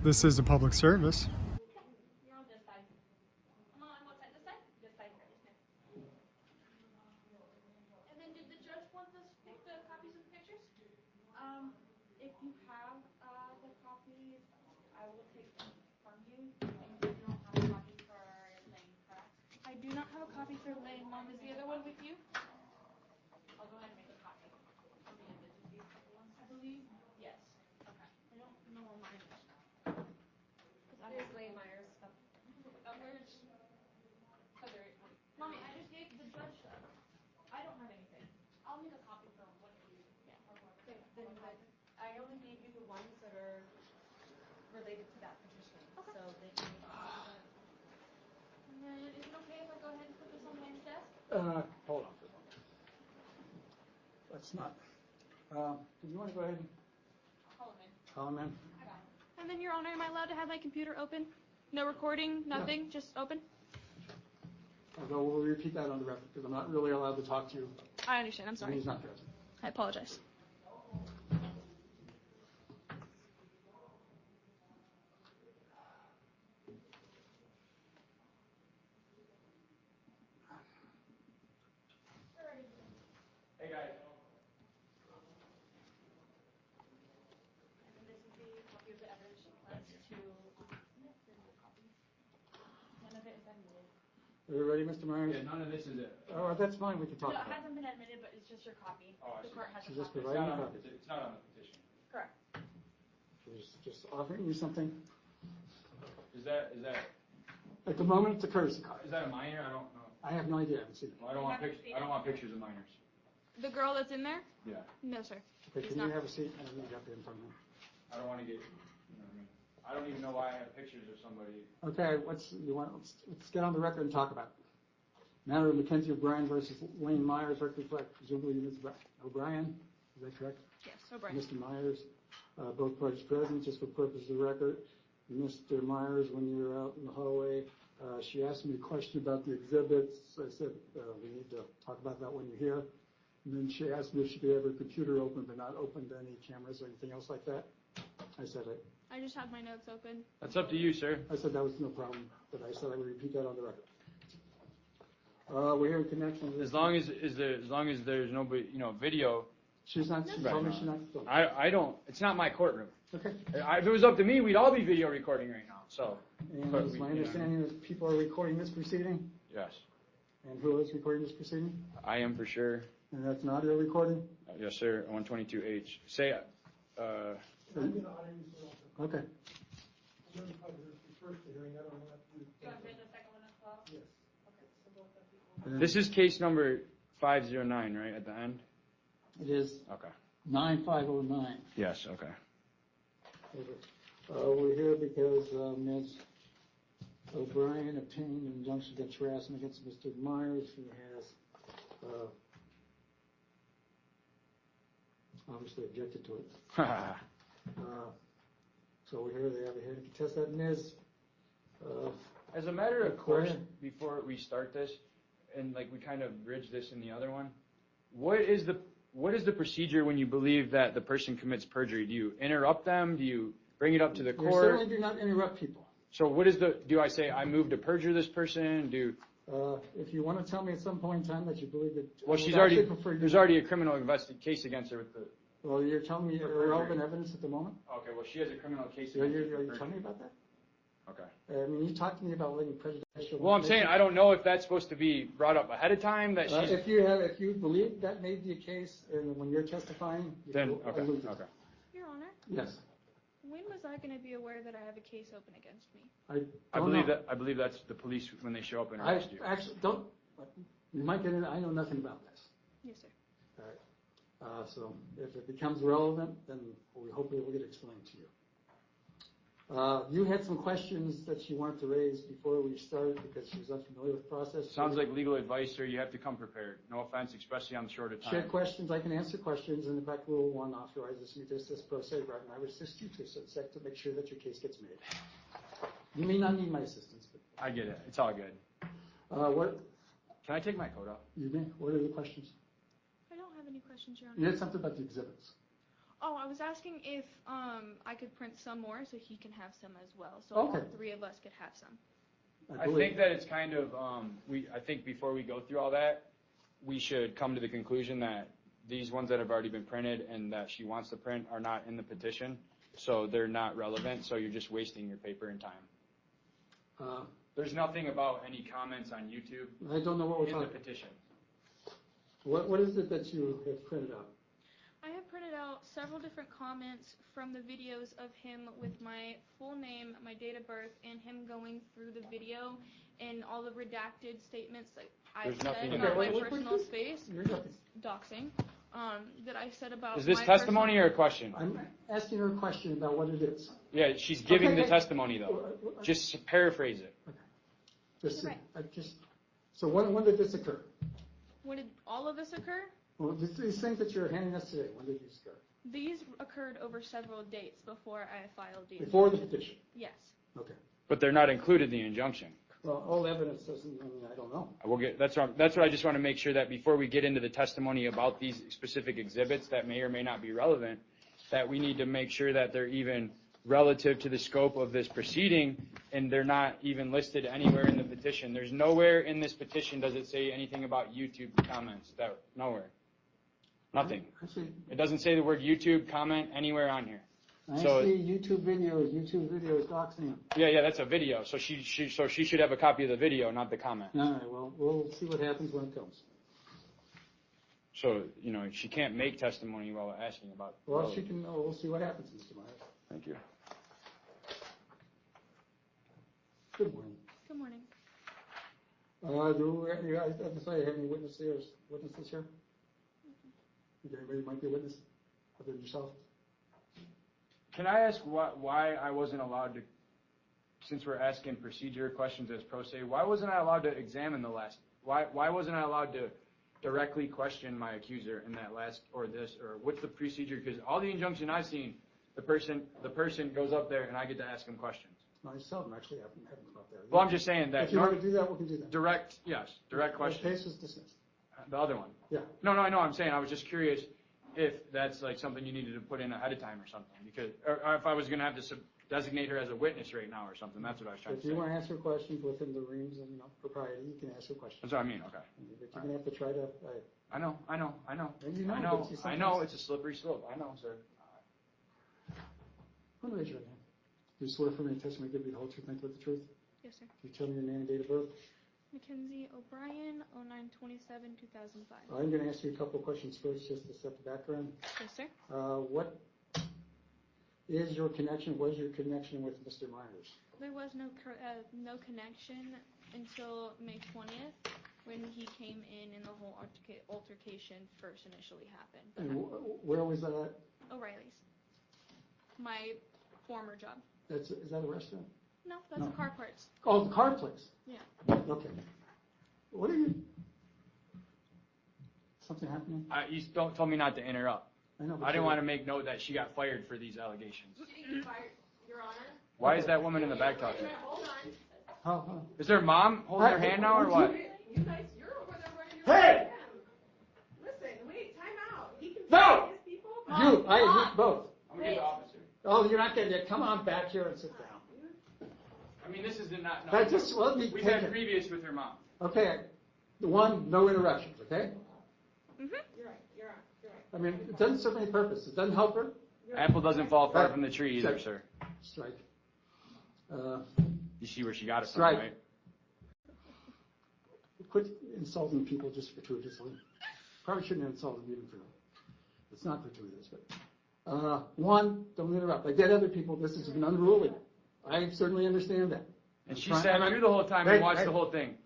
This is a public service. You're on this side. I'm on what side? This side? This side. And then did the judge want the copies of the pictures? If you have the copies, I will take them from you. And you don't have a copy for Lane, correct? I do not have a copy for Lane. Mom, is the other one with you? I'll go ahead and make a copy. How many of these couple ones? I believe, yes. Okay. I don't know where mine is. Here's Lane Myers stuff. Where's Heather? Mommy, I just gave the judge stuff. I don't have anything. I'll make a copy for one of you. Yeah. Okay, then I only gave you the ones that are related to that petition. Okay. So they can. And then, is it okay if I go ahead and put this on Lane's desk? Hold on for a moment. Let's not. Do you want to go ahead and Call him in. call him in? I got it. And then, Your Honor, am I allowed to have my computer open? No recording, nothing, just open? Although we'll repeat that on the record because I'm not really allowed to talk to you I understand, I'm when sorry. he's not present. I apologize. Hey guys. And this is the copy of the evidence she pledged to. None of it is admitted. Are you ready, Mr. Myers? Yeah, none of this is it. Oh, that's fine. We can talk No, it about it. hasn't been admitted, but it's just your copy. Oh, I The see. court has She's a just copy. providing a copy. It's not on the petition. Correct. She's just offering you something. Is that At the moment, it's a courtesy card. a minor? I don't know. I have no idea. I haven't seen it. Well, I don't want pictures of minors. The girl that's in there? Yeah. No, sir. Okay, It's can not. you have a seat? I don't need up in front of me. I don't want to get. You know what I mean? I don't even know why I have pictures of somebody. Okay, let's get on the record and talk about it. Matter of Makenzie O'Brien versus Lane Myers, record reflect presumably Ms. O'Brien. Is that correct? Yes, O'Brien. Mr. Myers, both parties present, just for purpose of the record. Mr. Myers, when you were out in the hallway, she asked me a question about the exhibits. I said, we need to talk about that when you're here. And then she asked me if she could have her computer open, but not open to any cameras or anything else like that. I said, I just have my notes open. That's up to you, sir. I said that was no problem, but I said I would repeat that on the record. We're here in connection with. As long as there's nobody, video. She's not. She told me she's not. I don't. It's not my courtroom. Okay. If it was up to me, we'd all be video recording right now. So. And is my understanding is people are recording this proceeding? Yes. And who is recording this proceeding? I am for sure. And that's an audio recording? Yes, sir. 122H. Say. Okay. Do you want to say the second one as well? Yes. Okay, so both of you. This is case number 509, right, at the end? It is Okay. 9509. Yes, okay. We're here because Ms. O'Brien obtained an injunction against harassment against Mr. Myers, who has obviously objected to it. So we're here. They have a hearing to contest that. Ms. As a matter of course, before we start this, and like we kind of bridge this in the other one, what is the procedure when you believe that the person commits perjury? Do you interrupt them? Do you bring it up to the court? You certainly do not interrupt people. So do I say I move to perjure this person? If you want to tell me at some point in time that you believe that. Well, there's already a criminal case against her with the. Well, you're telling me irrelevant evidence at the moment? Okay, well, she has a criminal case Are against her. you telling me about that? Okay. I mean, you talked to me about letting prejudicial. Well, I'm saying I don't know if that's supposed to be brought up ahead of time. That she's. If you believe that may be a case, and when you're testifying, Then okay. Your Honor, Yes. when was I going to be aware that I have a case open against me? I believe that's the police when they show up and arrest you. Actually don't. You might get in. I know nothing about this. Yes, sir. All right. So if it becomes relevant, then we hopefully will get explained to you. You had some questions that you wanted to raise before we started because she was unfamiliar with the process. Sounds like legal advice, sir. You have to come prepared. No offense, especially on the short of She had time. questions. I can answer questions. And in fact, Rule 1 authorizes me to assist pro se, right? And I would assist you to assist to make sure that your case gets made. You may not need my assistance, but I get it. It's all good. what? Can I take my coat off? You may. What are the questions? I don't have any questions, Your You Honor. had something about the exhibits. Oh, I was asking if I could print some more so he can have some as well, so Okay. all three of us could have some. I think that it's kind of, I think before we go through all that, we should come to the conclusion that these ones that have already been printed and that she wants to print are not in the petition, so they're not relevant, so you're just wasting your paper and time. There's nothing about any comments on YouTube I don't know what we're in the talking. petition. What is it that you have printed out? I have printed out several different comments from the videos of him with my full name, my date of birth, and him going through the video and all the redacted statements that I There's nothing said in about there. my personal space, You're nothing. doxing, that I said about Is this my testimony personal- or a question? I'm asking her a question about what it is. Yeah, she's giving Okay. the testimony though. Just paraphrase it. Right. So when did this occur? When did all of this occur? Well, these things that you're handing us today, when did these occur? These occurred over several dates before I filed the Before the injunction. petition? Yes. Okay. But they're not included in the injunction. Well, all evidence doesn't, I don't know. We'll get, that's what I just want to make sure that before we get into the testimony about these specific exhibits that may or may not be relevant, that we need to make sure that they're even relative to the scope of this proceeding, and they're not even listed anywhere in the petition. There's nowhere in this petition does it say anything about YouTube comments. Nowhere. Nothing. Actually, It doesn't say the word YouTube comment anywhere on here. I So- see YouTube videos doxing. Yeah, that's a video. So she should have a copy of the video, not the comment. All right, well, we'll see what happens when it comes. So, she can't make testimony while asking about. Well, we'll see what happens, Mr. Myers. Thank you. Good morning. Good morning. Do you guys have any witnesses here? Is there anybody who might be a witness other than yourself? Can I ask why I wasn't allowed to, since we're asking procedure questions as pro se, why wasn't I allowed to examine why wasn't I allowed to directly question my accuser in that last, or what's the procedure? Because all the injunction I've seen, the person goes up there and I get to ask him questions. No, I seldom actually have them up there. Well, I'm just saying that. If you want to do that, we can do that. Direct question. The case was dismissed. The other one. Yeah. No, I know. I'm saying I was just curious if that's like something you needed to put in ahead of time or something, because, or if I was going to have to designate her as a witness right now or something. That's what I was trying to If say. you want to answer questions within the reams of propriety, you can ask her questions. That's what I mean. Okay. But you're going to have to try to. I know. And you know, I know. but you I know. It's a slippery slope. I know, sir. Let me raise your hand. Do you swear for me testimony to give you the whole truth, nothing but the truth? Yes, sir. Can you tell me your name and date of birth? Makenzie O'Brien, 09/27/2005. I'm going to ask you a couple of questions first, just to set the background. Yes, sir. What is your connection? Was your connection with Mr. Myers? There was no connection until May 20th when he came in and the whole altercation first initially happened. And where was that at? O'Rielys. My former job. Is that a restaurant? No, that's a car parts. Oh, the car place. Yeah. Okay. What are you? Something happening? You told me not to interrupt. I know. I didn't want to make note that she got fired for these allegations. She didn't get fired, Your Honor. Why is that woman in the back talking? Hold on. Oh. Is their mom holding her hand now, or what? You guys, you're over there running your Hey! Listen, wait, time out. He can No! his people. You both. I'm gonna get the officer. Oh, you're not getting it. Come on back here and sit down. I mean, this is not. I just let me We've take had it. previous with her mom. Okay. The one, no interruptions. Okay. Mhm. You're right. I mean, it doesn't serve any purpose. It doesn't help her. Apple doesn't fall far Right. from the tree either, sir. Strike. You see where she got it from, Strike. right? Quit insulting people just gratuitously. Probably shouldn't have insulted you for. It's not gratuitous, but one, don't interrupt. I get other people. This has been unruly. I certainly understand that. And she sat through the whole time and watched the whole thing.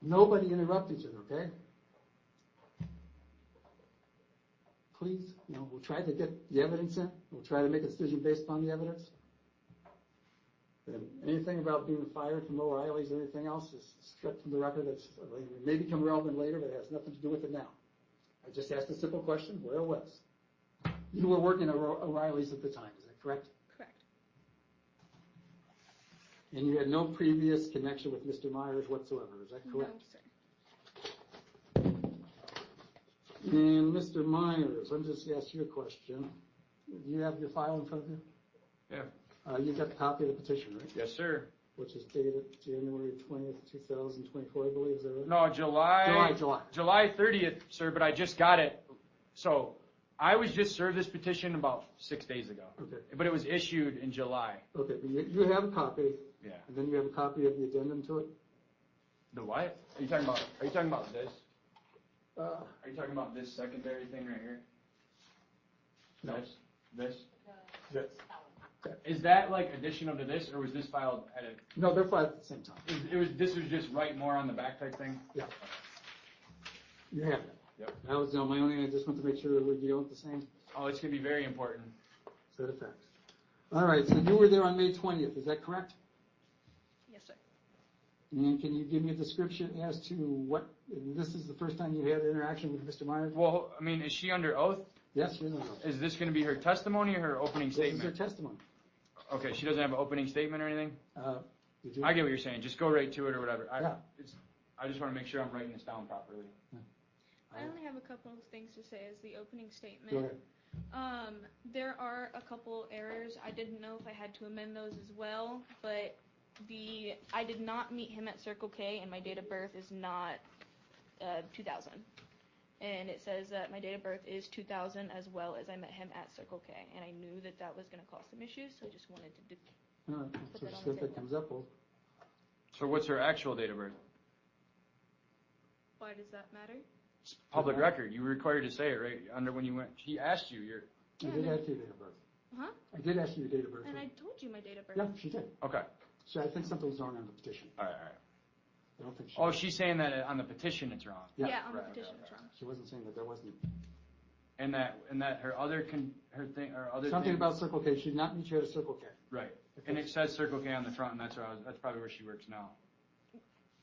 Nobody interrupt each other, okay? Please, we'll try to get the evidence in. We'll try to make a decision based upon the evidence. And anything about being fired from O'Rielys or anything else is stripped from the record. It may become relevant later, but it has nothing to do with it now. I just asked a simple question, where it was. You were working at O'Rielys at the time, is that correct? Correct. And you had no previous connection with Mr. Myers whatsoever, is that correct? No, sir. And Mr. Myers, let me just ask you a question. Do you have your file in front of you? Yeah. You got a copy of the petition, right? Yes, sir. Which is dated January 20th, 2024, I believe, is that right? No, July 30th, sir, but I just got it. So I was just served this petition about 6 days ago. Okay. But it was issued in July. Okay, but you have a copy. Yeah. And then you have a copy of the addendum to it? The what? Are you talking about this? Uh, Are you talking about this secondary thing right here? No. This? Yes. Is that like additional to this, or was this filed at a? No, they're filed at the same time. This was just write more on the back type thing? Yeah. You have it. Yep. That was my only, I just want to make sure that we're dealing with the same Oh, it's going to be very important. set of facts. All right, so you were there on May 20th, is that correct? Yes, sir. And can you give me a description as to what, this is the first time you had interaction with Mr. Myers? Well, I mean, is she under oath? Yes, you're in. Is this going to be her testimony or her opening This is statement? your testimony. Okay, she doesn't have an opening statement or anything? Did you? I get what you're saying. Just go right to it or whatever. Yeah. I just want to make sure I'm writing this down properly. I only have a couple of things to say as the opening statement. Go ahead. There are a couple errors. I didn't know if I had to amend those as well, but I did not meet him at Circle K, and my date of birth is not 2000. And it says that my date of birth is 2000 as well as I met him at Circle K, and I knew that that was going to cause some issues, so I just wanted to All right, Put so that on see the if that table. comes up. Well, So what's her actual date of birth? Why does that matter? It's public record. You were required to say it, right? Under when you went. He asked you. I did ask you your date of birth. Huh? I did ask you your date of birth. And I told you my date of birth. Yeah, she did. Okay. So I think something was wrong on the petition. All right. I don't think she. Oh, she's saying that on the petition it's wrong. Yeah, Yeah. on the Right, petition okay, it's wrong. She wasn't saying that there wasn't. And that her other Something thing, about Circle K. She did not meet you at a Circle K. right. And it says Circle K on the front, and that's probably where she works now.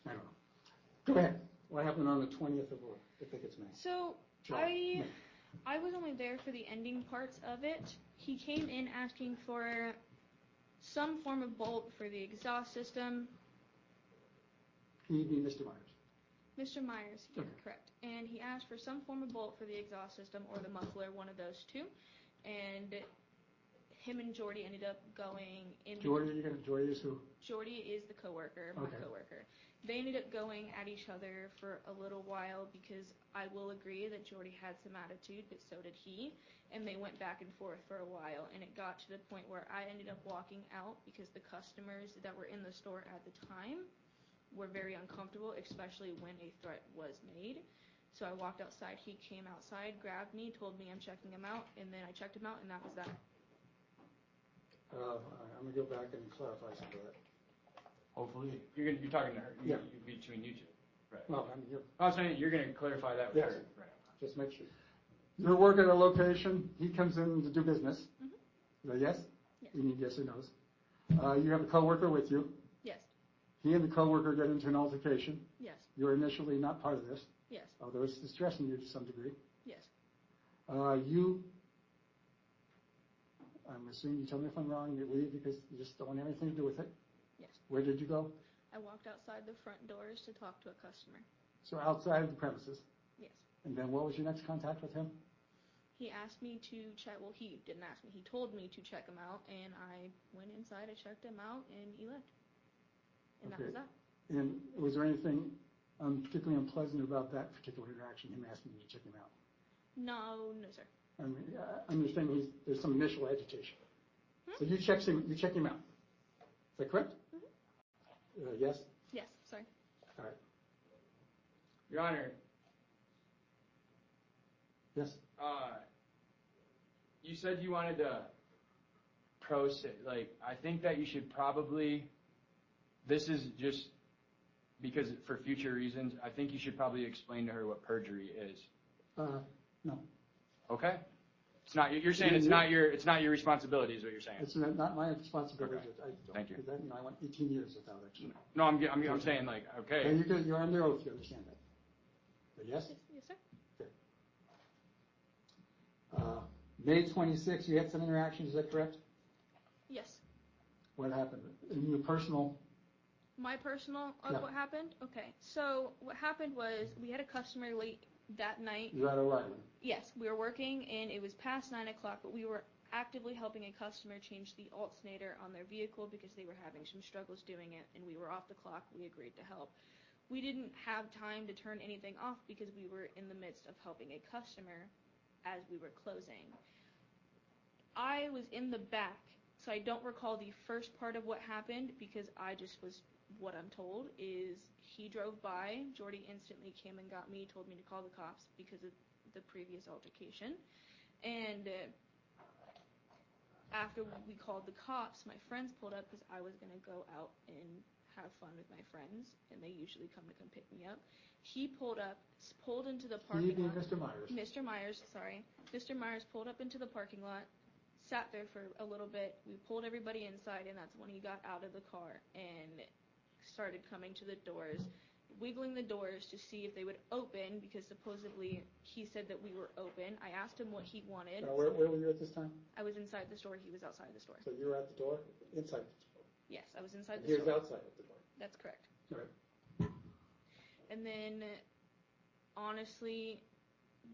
I don't know. Go ahead. What happened on the 20th of, I think it's May. So July. I was only there for the ending parts of it. He came in asking for some form of bolt for the exhaust system. He being Mr. Myers. Mr. Myers, you're Okay. correct. And he asked for some form of bolt for the exhaust system or the muffler, one of those two. And him and Jordy ended up going in. Jordy is who? Jordy is the coworker, my Okay. coworker. They ended up going at each other for a little while because I will agree that Jordy had some attitude, but so did he. And they went back and forth for a while, and it got to the point where I ended up walking out because the customers that were in the store at the time were very uncomfortable, especially when a threat was made. So I walked outside, he came outside, grabbed me, told me I'm checking him out, and then I checked him out, and that was that. I'm going to go back and clarify some of that. Hopefully, you're talking to her. Yeah. Between you two. Right. Well, I mean, I'm saying you're going to clarify that with Yes. her. Right. just make sure. You're working at a location, he comes in to do business. Mm-hmm. Yes? Yes. You need yes or no's. You have a coworker with you. Yes. He and the coworker get into an altercation. Yes. You're initially not part of this, Yes. although it's distressing you to some degree. Yes. I'm assuming, you tell me if I'm wrong, you leave because you just don't want anything to do with it. Yes. Where did you go? I walked outside the front doors to talk to a customer. So outside of the premises. Yes. And then what was your next contact with him? He asked me to check, well, he didn't ask me, he told me to check him out, and I went inside, I checked him out, and he left. And that was that. And was there anything particularly unpleasant about that particular interaction, him asking you to check him out? No, sir. I mean, I understand there's some initial agitation. So you check him out. Is that correct? Yes? Yes, sorry. All right. Your Honor, Yes? you said you wanted to I think that you should probably, this is just because for future reasons, I think you should probably explain to her what perjury is. No. Okay? It's not, you're saying it's not your responsibility is what you're saying. It's not my responsibility. Okay. Thank you. Because I went 18 years without actually. No, I'm saying like, okay. And you're under oath, you understand that. But yes? Yes, sir. May 26th, you had some interactions, is that correct? Yes. What happened? In your personal? My personal, Yeah. what happened? Okay, so what happened was we had a customer late that night. You're at O'Rielys. Yes, we were working, and it was past 9 o'clock, but we were actively helping a customer change the alternator on their vehicle because they were having some struggles doing it, and we were off the clock. We agreed to help. We didn't have time to turn anything off because we were in the midst of helping a customer as we were closing. I was in the back, so I don't recall the first part of what happened because I just was, what I'm told is he drove by, Jordy instantly came and got me, told me to call the cops because of the previous altercation, and after we called the cops, my friends pulled up because I was going to go out and have fun with my friends, and they usually come pick me up. He pulled into the parking lot. Mr. Myers. Mr. Myers, sorry. Mr. Myers pulled up into the parking lot, sat there for a little bit. We pulled everybody inside, and that's when he got out of the car and started coming to the doors, wiggling the doors to see if they would open because supposedly he said that we were open. I asked him what he wanted. Where were you at this time? I was inside the store. He was outside the store. So you were at the door? Inside the store? Yes, I was inside the He was store. outside of the door. That's correct. All right. And then, honestly,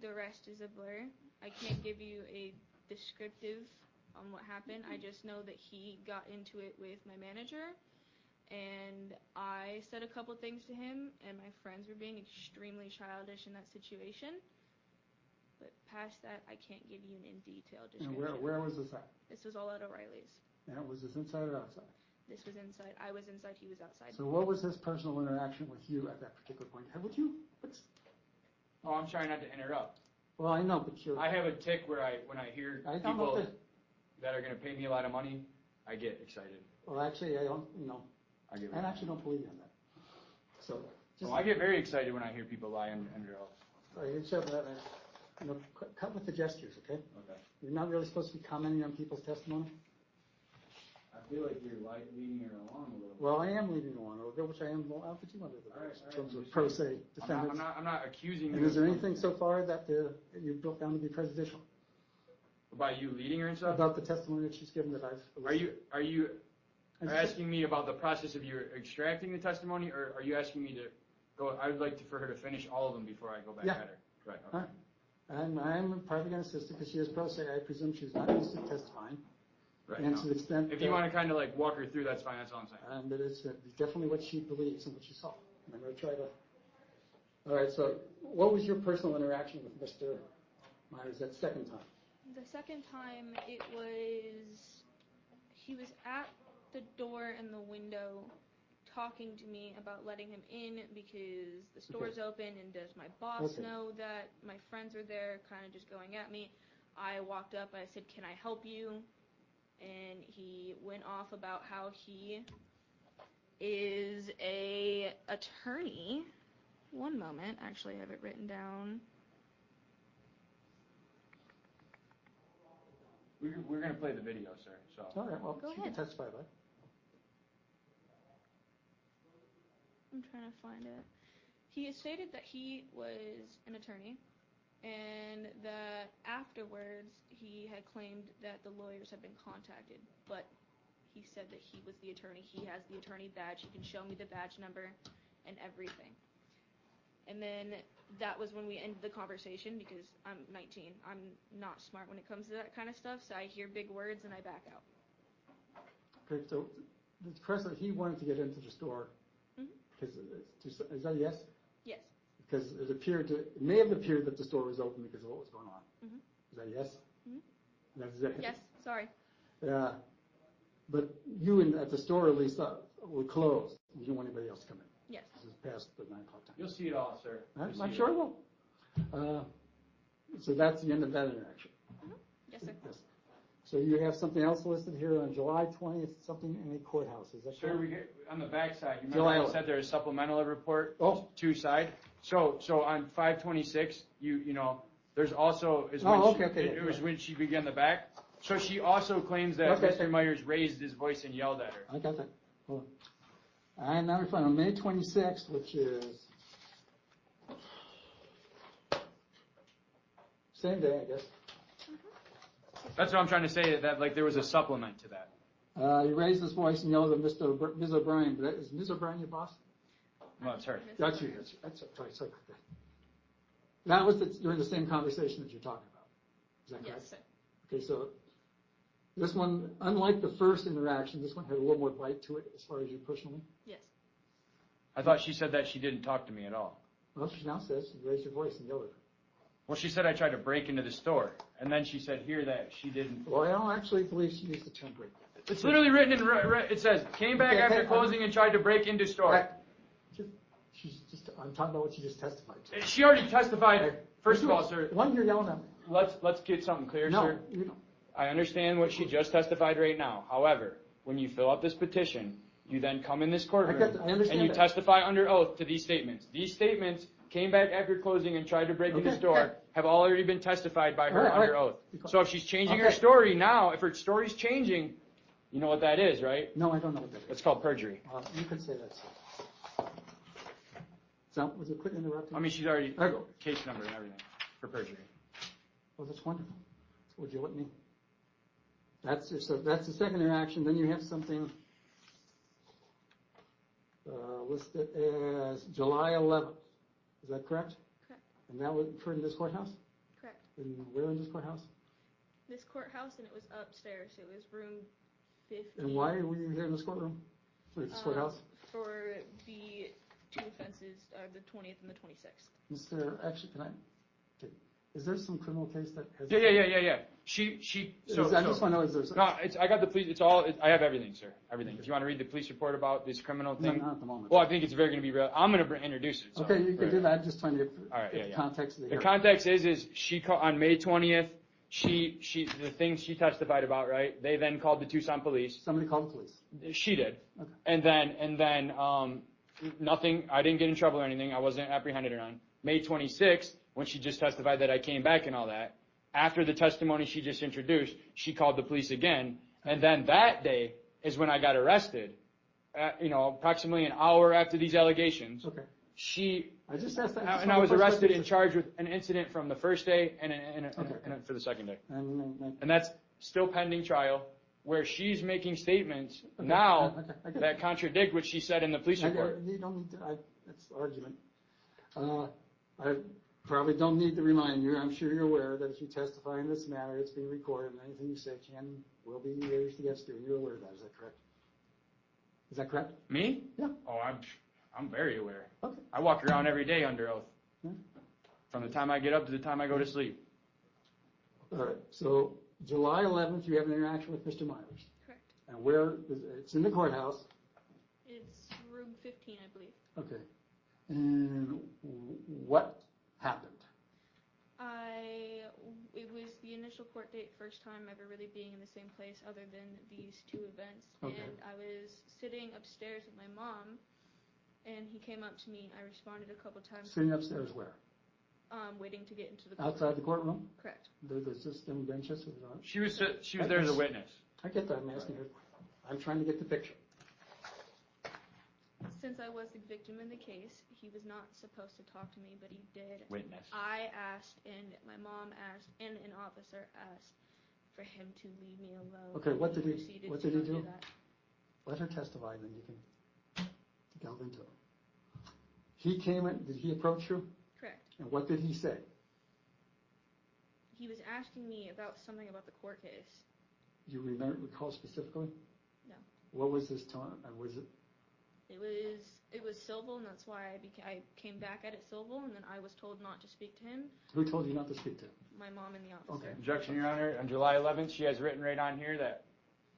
the rest is a blur. I can't give you a descriptive on what happened. I just know that he got into it with my manager, and I said a couple things to him, and my friends were being extremely childish in that situation. But past that, I can't give you an in detail description. And where was this at? This was all at O'Rielys. And was this inside or outside? This was inside. I was inside. He was outside. So what was his personal interaction with you at that particular point? Would you? Oh, I'm trying not to interrupt. Well, I know, but I have a tick where when I hear people that are going to pay me a lot of money, I get excited. Well, actually, I don't, I actually don't believe in that. So, I get very excited when I hear people lie under oath. Cut with the gestures, okay? Okay. You're not really supposed to be commenting on people's testimony. I feel like you're leading her along a little bit. Well, I am leading along, which I am well, but you want to in terms of pro se defendants. I'm not accusing you. And is there anything so far that you built down to be prejudicial? About you leading her and stuff? About the testimony that she's given that I've... Are you asking me about the process of you extracting the testimony, or are you asking me to go? I would like for her to finish all of them before I go back at her. Right. Okay. All right. I'm probably going to assist her because she is pro se. I presume she's not used to testifying. Right. And to the extent if you want to kind of walk her through, that's fine. That's all I'm saying. But it's definitely what she believes and what she saw. I'm going to try to... All right, so what was your personal interaction with Mr. Myers that second time? The second time, he was at the door and the window talking to me about letting him in because the store's open, and does my boss know that my friends are there, kind of just going at me. I walked up, I said, "Can I help you?" And he went off about how he is a attorney. One moment, actually I have it written down. We're going to play the video, sir. So. All right, well, Go she ahead. can testify, right? I'm trying to find it. He stated that he was an attorney, and that afterwards he had claimed that the lawyers had been contacted, but he said that he was the attorney. He has the attorney badge. He can show me the badge number and everything. And then that was when we ended the conversation because I'm 19. I'm not smart when it comes to that kind of stuff, so I hear big words and I back out. Okay, so the press, he wanted to get into the store. Because is that a yes? Yes. Because it may have appeared that the store was open because of what was going on. Is that a yes? Yes, sorry. But you at the store at least were closed. You didn't want anybody else to come in. Yes. This is past the 9 o'clock time. You'll see it all, sir. I'm sure I will. So that's the end of that interaction. Yes, sir. Yes. So you have something else listed here on July 20th, something in a courthouse. Is that Sure, correct? we get on the back side. You remember I said there's a supplemental report? Oh. 2 side. So on 526, there's also it was when she began the back. So she also claims that Mr. Myers raised his voice and yelled at her. I got that. Hold on. And now we find on May 26th, which is same day, I guess. That's what I'm trying to say. That there was a supplement to that. He raised his voice and yelled at Ms. O'Brien. Is Ms. O'Brien your boss? Well, it's her. That's you. That's sorry. That was during the same conversation that you're talking about. Is that correct? Yes, sir. Okay, so this one, unlike the first interaction, this one had a little more bite to it as far as you personally. Yes. I thought she said that she didn't talk to me at all. Well, she now says you raised your voice and yelled at her. Well, she said I tried to break into the store, and then she said here that she didn't. Well, I don't actually believe she used the term break. It's literally written in it says, came back after closing and tried to break into store. I'm talking about what you just testified to. She already testified. First of all, sir, One, you're yelling at me. let's get something clear, No, sir. you don't. I understand what she just testified right now. However, when you fill out this petition, you then come in this courtroom I understand and you that. testify under oath to these statements. These statements came back after closing and tried to break into the store have already been testified by her under oath. So if she's changing her story now, if her story's changing, you know what that is, right? No, I don't know what that is. It's called perjury. You could say that, sir. So, was it quit interrupting? I mean, she's already case number and everything for perjury. Oh, that's wonderful. Would you let me? So that's the second interaction. Then you have something listed as July 11th. Is that correct? Correct. And that was occurred in this courthouse? Correct. And where in this courthouse? This courthouse, and it was upstairs. It was room 50. And why were you here in this courtroom? This courthouse? For the two offenses, the 20th and the 26th. Is there actually? Is there some criminal case that has? Yeah. I just want to know, is there? No, I got the police. I have everything, sir. Everything. If you want to read the police report about this criminal thing. Not at the moment. Well, I think it's very going to be real. I'm going to introduce it. So, okay, you can do that. I'm just trying to get the context of the hearing. hearing. The context is she on May 20th. The things she testified about, right? They then called the Tucson police. Somebody called the police. She did. Okay. And then nothing. I didn't get in trouble or anything. I wasn't apprehended or none. May 26th, when she just testified that I came back and all that. After the testimony she just introduced, she called the police again. And then that day is when I got arrested. Approximately an hour after these allegations. Okay. I just asked that. And I was arrested and charged with an incident from the first day and for the second day. And that's still pending trial, where she's making statements now that contradict what she said in the police report. You don't need to. That's argument. I probably don't need to remind you. I'm sure you're aware that if you testify in this matter, it's being recorded, and anything you say will be raised against you. You're aware of that. Is that correct? Is that correct? Me? Yeah. Oh, I'm very aware. Okay. I walk around every day under oath. From the time I get up to the time I go to sleep. All right. So July 11th, you have an interaction with Mr. Myers. Correct. And where? It's in the courthouse. It's room 15, I believe. Okay. And what happened? It was the initial court date, first time ever really being in the same place other than these two events. Okay. And I was sitting upstairs with my mom, and he came up to me. I responded a couple times. Sitting upstairs where? Waiting to get into the courtroom. Outside the courtroom? Correct. There's just them benches. She was there as a witness. I get that. I'm asking her. I'm trying to get the picture. Since I was the victim in the case, he was not supposed to talk to me, but he did. Witness. I asked, and my mom asked, and an officer asked for him to leave me alone. Okay, what did he do? That. Let her testify, then you can delve into it. He came in. Did he approach you? Correct. And what did he say? He was asking me about something about the court case. Do you recall specifically? No. What was his tone? Was it? It was civil, and that's why I came back at it civil, and then I was told not to speak to him. Who told you not to speak to him? My mom and the officer. Okay. Objection, Your Honor. On July 11th, she has written right on here that,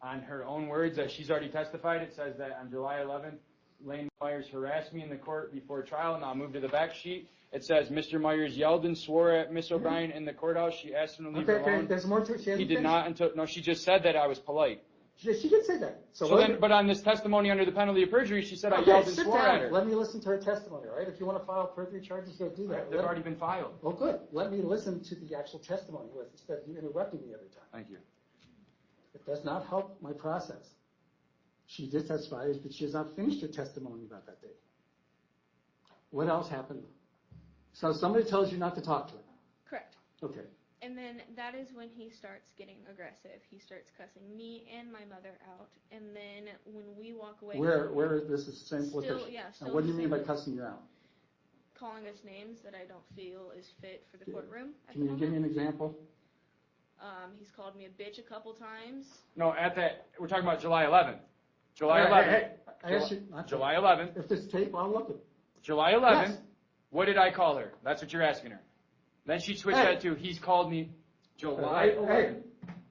on her own words, that she's already testified. It says that on July 11th, Lane Myers harassed me in the court before trial, and I'll move to the back sheet. It says Mr. Myers yelled and swore at Miss O'Brien in the courthouse. She asked him to leave her alone. Okay, there's more to it. He did not until, no, she just said that I was polite. She did say that. But on this testimony under the penalty of perjury, she said I yelled and swore at her. Let me listen to her testimony, all right? If you want to file perjury charges, go do that. They've already been filed. Well, good. Let me listen to the actual testimony instead of you interrupting me every time. Thank you. It does not help my process. She did testify, but she has not finished her testimony about that day. What else happened? So somebody tells you not to talk to her. Correct. Okay. And then that is when he starts getting aggressive. He starts cussing me and my mother out. And then when we walk away... Where is this the same location? Yeah, and what do you mean by cussing you out? calling us names that I don't feel is fit for the courtroom. Can you give me an example? He's called me a bitch a couple times. No, we're talking about July 11th. July 11th. I asked you, July 11th. if this tape, I'll look at it. July 11th. Yes. What did I call her? That's what you're asking her. Then she switched that to, he's called me July 11th. Hey,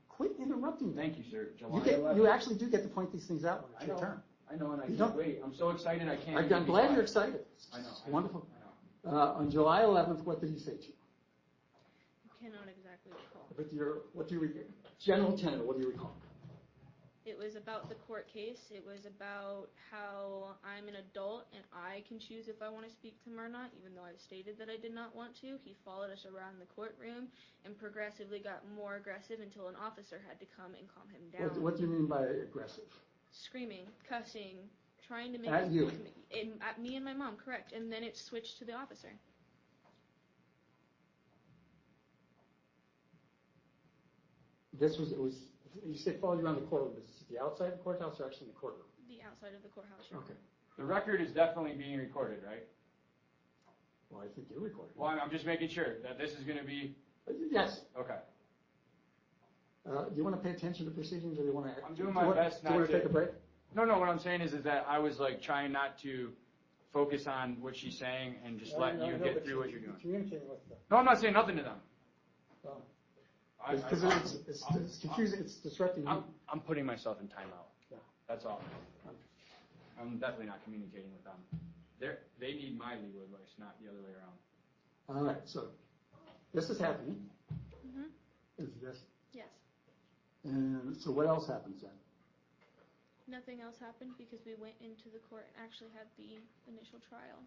quit interrupting me. Thank you, sir. July 11th. You actually do get to point these things out when it's your turn. I know, and I You can't don't- wait. I'm so excited I can't. I'm glad you're excited. I know. It's wonderful. I know. On July 11th, what did he say to you? I cannot exactly recall. What do you recall? General tenor, what do you recall? It was about the court case. It was about how I'm an adult and I can choose if I want to speak to him or not, even though I've stated that I did not want to. He followed us around the courtroom and progressively got more aggressive until an officer had to come and calm him down. What do you mean by aggressive? Screaming, cussing, trying to make At you? At me and my mom, correct. And then it switched to the officer. You said follow you around the courtroom. Is this the outside of the courthouse or actually in the courtroom? The outside of the courthouse. Sure. Okay. The record is definitely being recorded, right? Well, I think you're recording. Well, I'm just making sure that this is going to be. Yes. Okay. Do you want to pay attention to proceedings, or do you want to? I'm doing my best not to. Do you want to take a break? No. What I'm saying is that I was like trying not to focus on what she's saying and just let you get through what you're doing. Communicating with them. No, I'm not saying nothing to them. Because it's confusing. It's disrupting. I'm putting myself in timeout. Yeah. That's all. I'm definitely not communicating with them. They need my legal advice, not the other way around. All right. So this is happening. Mhm. Is this? Yes. And so what else happens then? Nothing else happened because we went into the court and actually had the initial trial.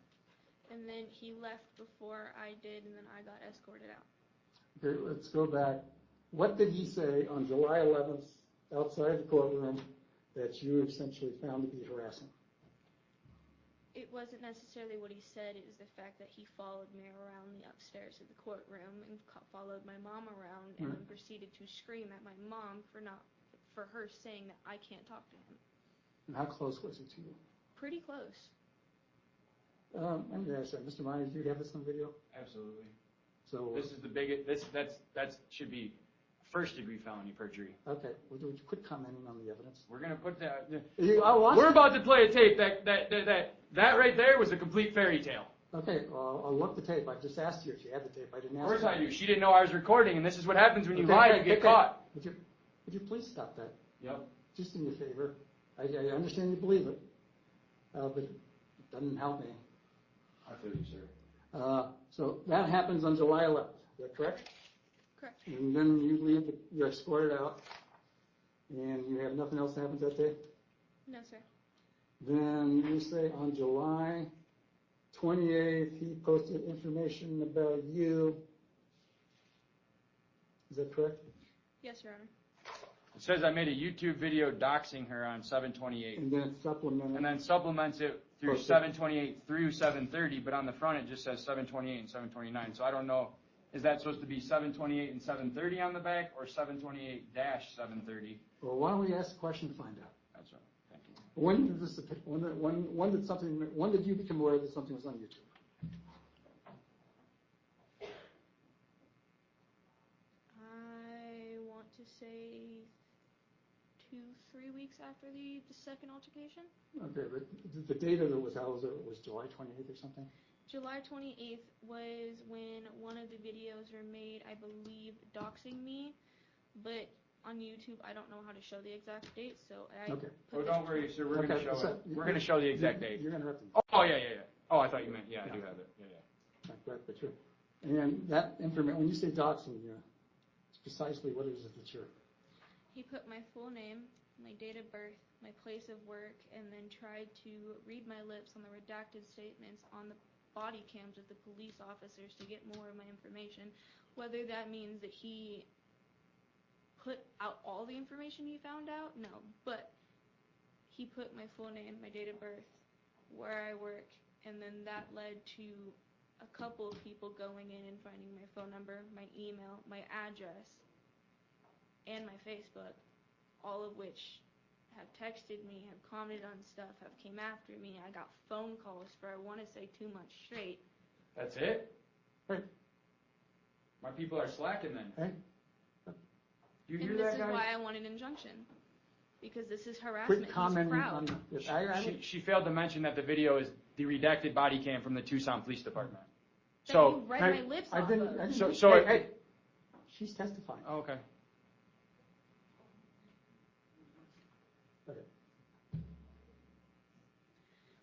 And then he left before I did, and then I got escorted out. Okay, let's go back. What did he say on July 11th outside the courtroom that you essentially found to be harassing? It wasn't necessarily what he said. It was the fact that he followed me around the upstairs of the courtroom and followed my mom around and then proceeded to scream at my mom for her saying that I can't talk to him. And how close was he to you? Pretty close. I'm going to ask that. Mr. Myers, do you have this on video? Absolutely. So This is the biggest. That should be first-degree felony perjury. okay. Would you quit commenting on the evidence? We're gonna put that. We're about to play a tape that right there was a complete fairy tale. Okay. Well, I'll look the tape. I just asked you if you had the tape. I didn't ask. Of course you. I do. She didn't know I was recording, and this is what happens when you lie. You get caught. Would you please stop that? Yep. Just do me a favor. I understand you believe it, but it doesn't help me. I feel you, sir. So that happens on July 11th. Is that correct? Correct. And then you leave. You're escorted out, and you have nothing else that happens that day. No, sir. Then you say on July 28th, he posted information about you. Is that correct? Yes, Your Honor. It says I made a YouTube video doxing her on 7/28, And then it's supplemented. and then supplements it through Okay. 7/28 through 7/30, but on the front it just says 7/28 and 7/29. So I don't know. Is that supposed to be 7/28 and 7/30 on the back, or 7/28-7/30? Well, why don't we ask the question and find out? That's right. Thank you. When did you become aware that something was on YouTube? I want to say 2-3 weeks after the second altercation. Okay, but the date of it was was July 28th or something? July 28th was when one of the videos were made, I believe, doxing me, but on YouTube, I don't know how to show the exact date, so I Okay. Oh, don't worry, sir. We're going to show so it. We're going to show the exact date. You're interrupting. Oh, yeah. Oh, I thought you meant, yeah, I do have it. Yeah. Right, but true. And that information, when you say doxing, it's precisely what is it that you're... He put my full name, my date of birth, my place of work, and then tried to read my lips on the redacted statements on the body cams of the police officers to get more of my information. Whether that means that he put out all the information he found out, no. But he put my full name, my date of birth, where I work, and then that led to a couple of people going in and finding my phone number, my email, my address, and my Facebook, all of which have texted me, have commented on stuff, have came after me. I got phone calls for, I want to say, 2 months straight That's it? Right. My people are slacking then. Right. You hear And this that, is guys? why I want an injunction. Because this is harassment. Quit commenting He's proud. on the, yes, She failed to mention that the video is the redacted body cam from the Tucson Police Department. That So, you read my lips off of. So she's testifying. oh, okay. Okay.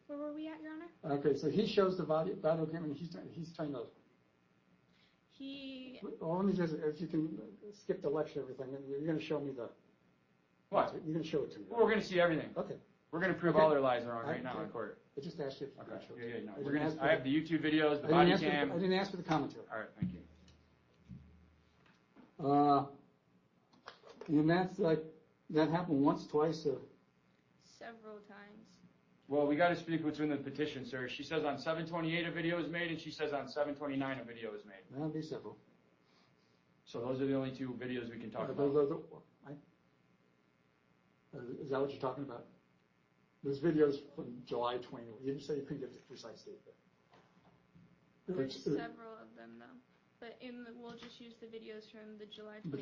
Where were we at, Your Honor? Okay, so he shows the video cam and he's trying to. Well, let me just, if you can skip the lecture, everything, you're going to show me the. What? You're going to show it to me. Well, we're going to see everything. Okay. We're going to prove all their lies are wrong right now in court. I just asked you if you Okay. could show it. Yeah, no. I have the YouTube videos, the I body didn't ask cam. I didn't ask for the commentary. All right, thank you. And that's like, that happened once, twice, or? Several times. Well, we got to speak between the petition, sir. She says on 728 a video is made, and she says on 729 a video is made. That'll be several. So those are the only two videos we can talk about. Is that what you're talking about? Those videos from July 20. You didn't say you couldn't get the precise date there. There's several of them, though. But we'll just use the videos from the July 20th. But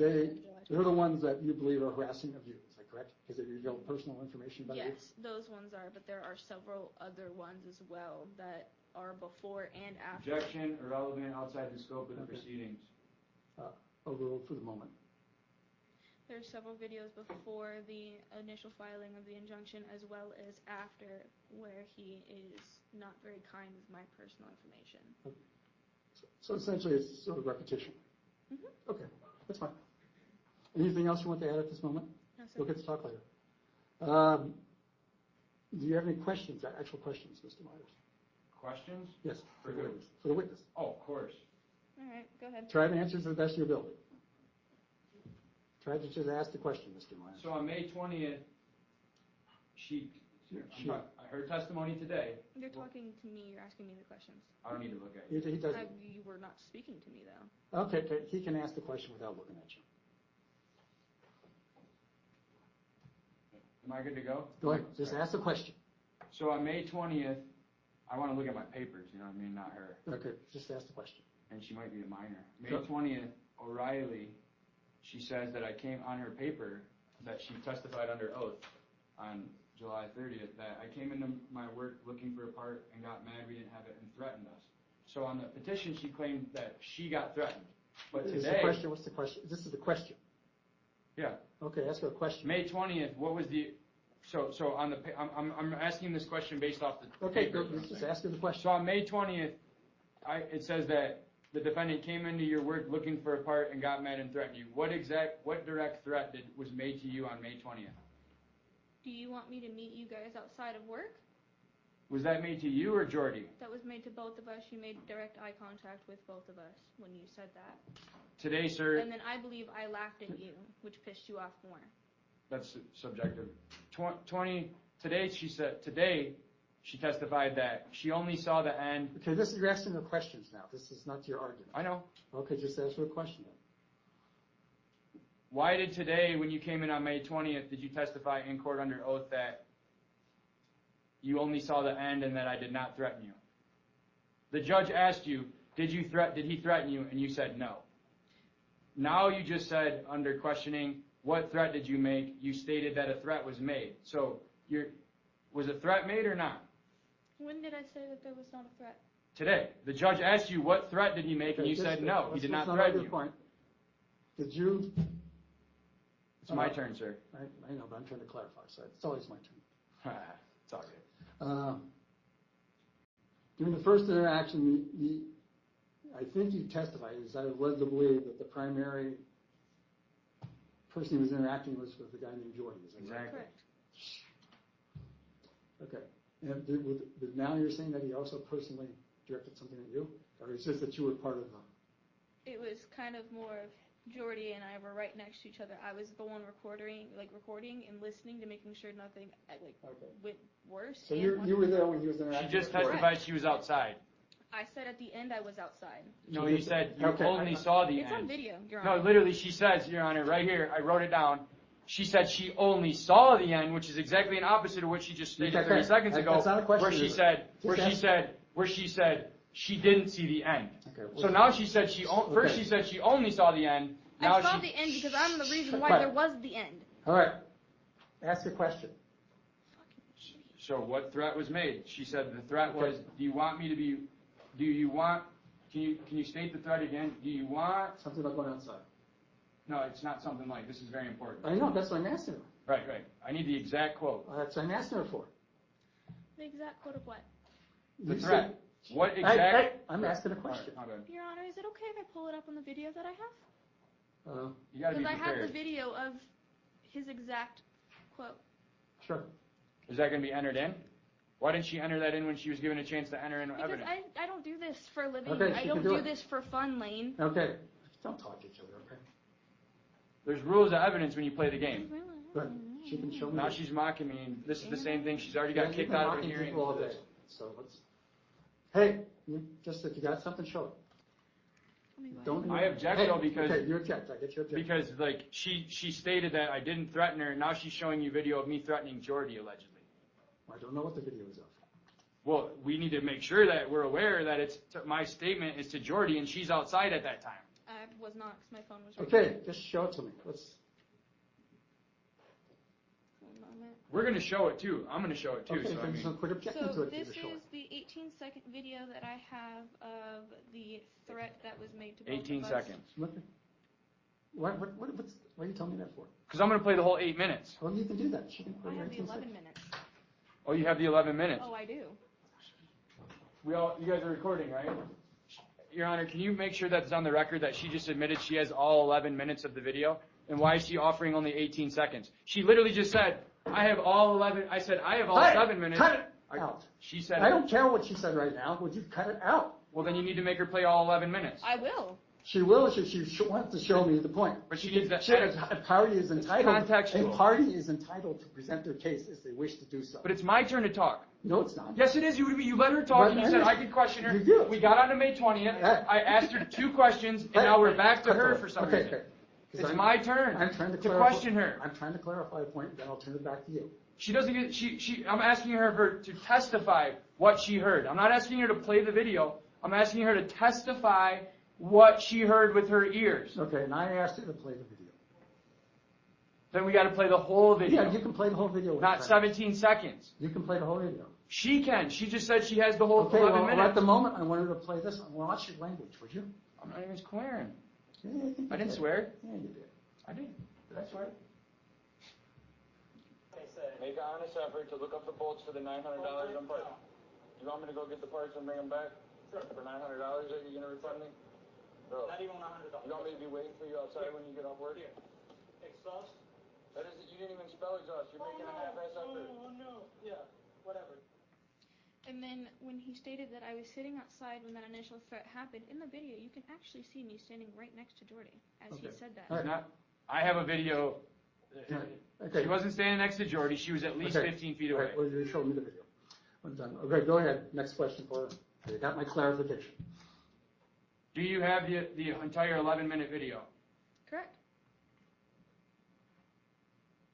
they're the ones that you believe are harassing of you, is that correct? Because they reveal personal information about you? Yes, those ones are, but there are several other ones as well that are before and after. Objection, irrelevant, outside the scope of the proceedings. Overruled for the moment. There's several videos before the initial filing of the injunction as well as after where he is not very kind with my personal information. Okay. So essentially it's sort of repetition. Mm-hmm. Okay, that's fine. Anything else you want to add at this moment? No, sir. We'll get to talk later. Do you have any questions, actual questions, Mr. Myers? Questions? Yes, For who? For the witness. Oh, of course. All right, go ahead. Try to answer to the best of your ability. Try to just ask the question, Mr. Myers. So on May 20th, her testimony today. You're talking to me, you're asking me the questions. I don't need to look at you. He doesn't. You were not speaking to me, though. Okay, he can ask the question without looking at you. Am I good to go? Go ahead, just ask the question. So on May 20th, I want to look at my papers, you know what I mean, not her. Okay, just ask the question. And she might be a minor. May Sure. 20th, O'Rielys, she says that I came on her paper, that she testified under oath on July 30th, that I came into my work looking for a part and got mad we didn't have it and threatened us. So on the petition, she claimed that she got threatened. But What's today... the question? What's the question? This is the question. Yeah. Okay, ask her a question. May 20th, what was the... So on the... I'm asking this question based off the Okay, paper. just ask her the question. So on May 20th, it says that the defendant came into your work looking for a part and got mad and threatened you. What direct threat was made to you on May 20th? Do you want me to meet you guys outside of work? Was that made to you or Jordy? That was made to both of us. You made direct eye contact with both of us when you said that. Today, sir... And then I believe I laughed at you, which pissed you off more. That's subjective. Today, she testified that she only saw the end... Okay, you're asking her questions now. This is not your argument. I know. Okay, just ask her a question then. Why did today, when you came in on May 20th, did you testify in court under oath that you only saw the end and that I did not threaten you? The judge asked you, did he threaten you? And you said no. Now you just said, under questioning, what threat did you make? You stated that a threat was made. So, was a threat made or not? When did I say that there was not a threat? Today. The judge asked you, what threat did he make? And you said no, he did not threaten you. Point. Did you... It's my turn, sir. I know, but I'm trying to clarify, so it's always my turn. It's all good. During the first interaction, I think you testified, as I was led to believe that the primary person he was interacting with the guy named Jordan. Is that Exactly. Correct. Okay. And now you're saying that he also personally directed something at you? Or it's just that you were part of the... It was kind of more of Jordy and I were right next to each other. I was the one recording and listening to making sure nothing went worse. So you were there when he was interacting. She just testified she was outside. I said at the end I was outside. No, you said you only saw the end. It's on video, Your Honor. No, literally she says, Your Honor, right here, I wrote it down. She said she only saw the end, which is exactly an opposite of what she just stated 30 seconds ago. That's not a question. Where she said, she didn't see the end. Okay. So now she said first she said she only saw the end. Now I saw the end because I'm the reason why there was the end. All right. Ask your question. So what threat was made? She said the threat was, do you want, can you state the threat again? Do you want? Something about going outside. No, it's not something like, this is very important. I know, that's what I'm asking her. Right. I need the exact quote. That's what I'm asking her for. The exact quote of what? The threat. What exact? I'm asking a question. Right, Your Honor, is it okay if I pull it up on the video that I have? You gotta be Because I have prepared. the video of his exact quote. Sure. Is that going to be entered in? Why didn't she enter that in when she was given a chance to enter in evidence? Because I don't do this for a living. Okay, I she don't can do do it. this for fun, Lane. Okay. Don't talk to each other, okay? There's rules of evidence when you play the game. Good. She can show me. Now she's mocking me, and this is the same thing. She's already got You've kicked been out of a mocking hearing. people all day. So let's. Hey, just if you got something, show it. Don't. I object though because. Okay, you object. I get your objection. Because like she stated that I didn't threaten her, and now she's showing you video of me threatening Jordy allegedly. I don't know what the video is of. Well, we need to make sure that we're aware that my statement is to Jordy, and she's outside at that time. I was not, because my phone was right Okay, just show it to me. Let's. One moment. We're gonna show it too. I'm gonna show it too. Okay, So I then mean, quit objecting to So it. this Just show is it. the 18-second video that I have of the threat that was made to both 18 of us. seconds. What are you telling me that for? Because I'm gonna play the whole 8 minutes. Well, you can do that. She can play I have the 18 11 seconds. minutes. Oh, you have the 11 minutes. Oh, I do. You guys are recording, right? Your Honor, can you make sure that's on the record that she just admitted she has all 11 minutes of the video? And why is she offering only 18 seconds? She literally just said, I have all 11. I said, I have all 7 minutes. Cut it out. She said, I don't care what she said right now. Would you cut it out? well, then you need to make her play all 11 minutes. I will. She will. She wants to show me the point. But she needs to A party is entitled. contextual. A party is entitled to present their case as they wish to do so. But it's my turn to talk. No, it's not. Yes, it is. You let her talk, and you said I could question her. You do. We got on to May 20th. I asked her 2 questions, and now we're back to her for some reason. Okay. It's my turn I'm trying to question her. I'm trying to clarify a point, and then I'll turn it back to you. She doesn't get. I'm asking her to testify what she heard. I'm not asking her to play the video. I'm asking her to testify what she heard with her ears. Okay, and I asked her to play the video. Then we got to play the whole video. Yeah, you can play the whole video. Not 17 seconds. You can play the whole video. She can. She just said she has the whole Okay, 11 well, minutes. at the moment, I want her to play this. Watch your language, would you? I'm not even swearing. Yeah, I think you I didn't did. swear. Yeah, you did. I did. Did I swear? Make an honest effort to look up the bolts for the $900 on parts. You want me to go get the parts and bring them back? Sure. For $900 that you're going to refund me? Bro, Not even $100. you want me to be waiting for you outside when you get off work? Here. Exhaust? That is, you didn't even spell exhaust. You're making a half-ass effort. Oh, no. Yeah, whatever. And then when he stated that I was sitting outside when that initial threat happened, in the video you can actually see me standing right next to Jordy as he Okay. said that. All right. I have a video. Okay. She wasn't standing next to Jordy. She was at least 15 feet away. All right, well, you showed me the video. I'm done. Okay, go ahead. Next question for her. You got my clarification. Do you have the entire 11-minute video? Correct.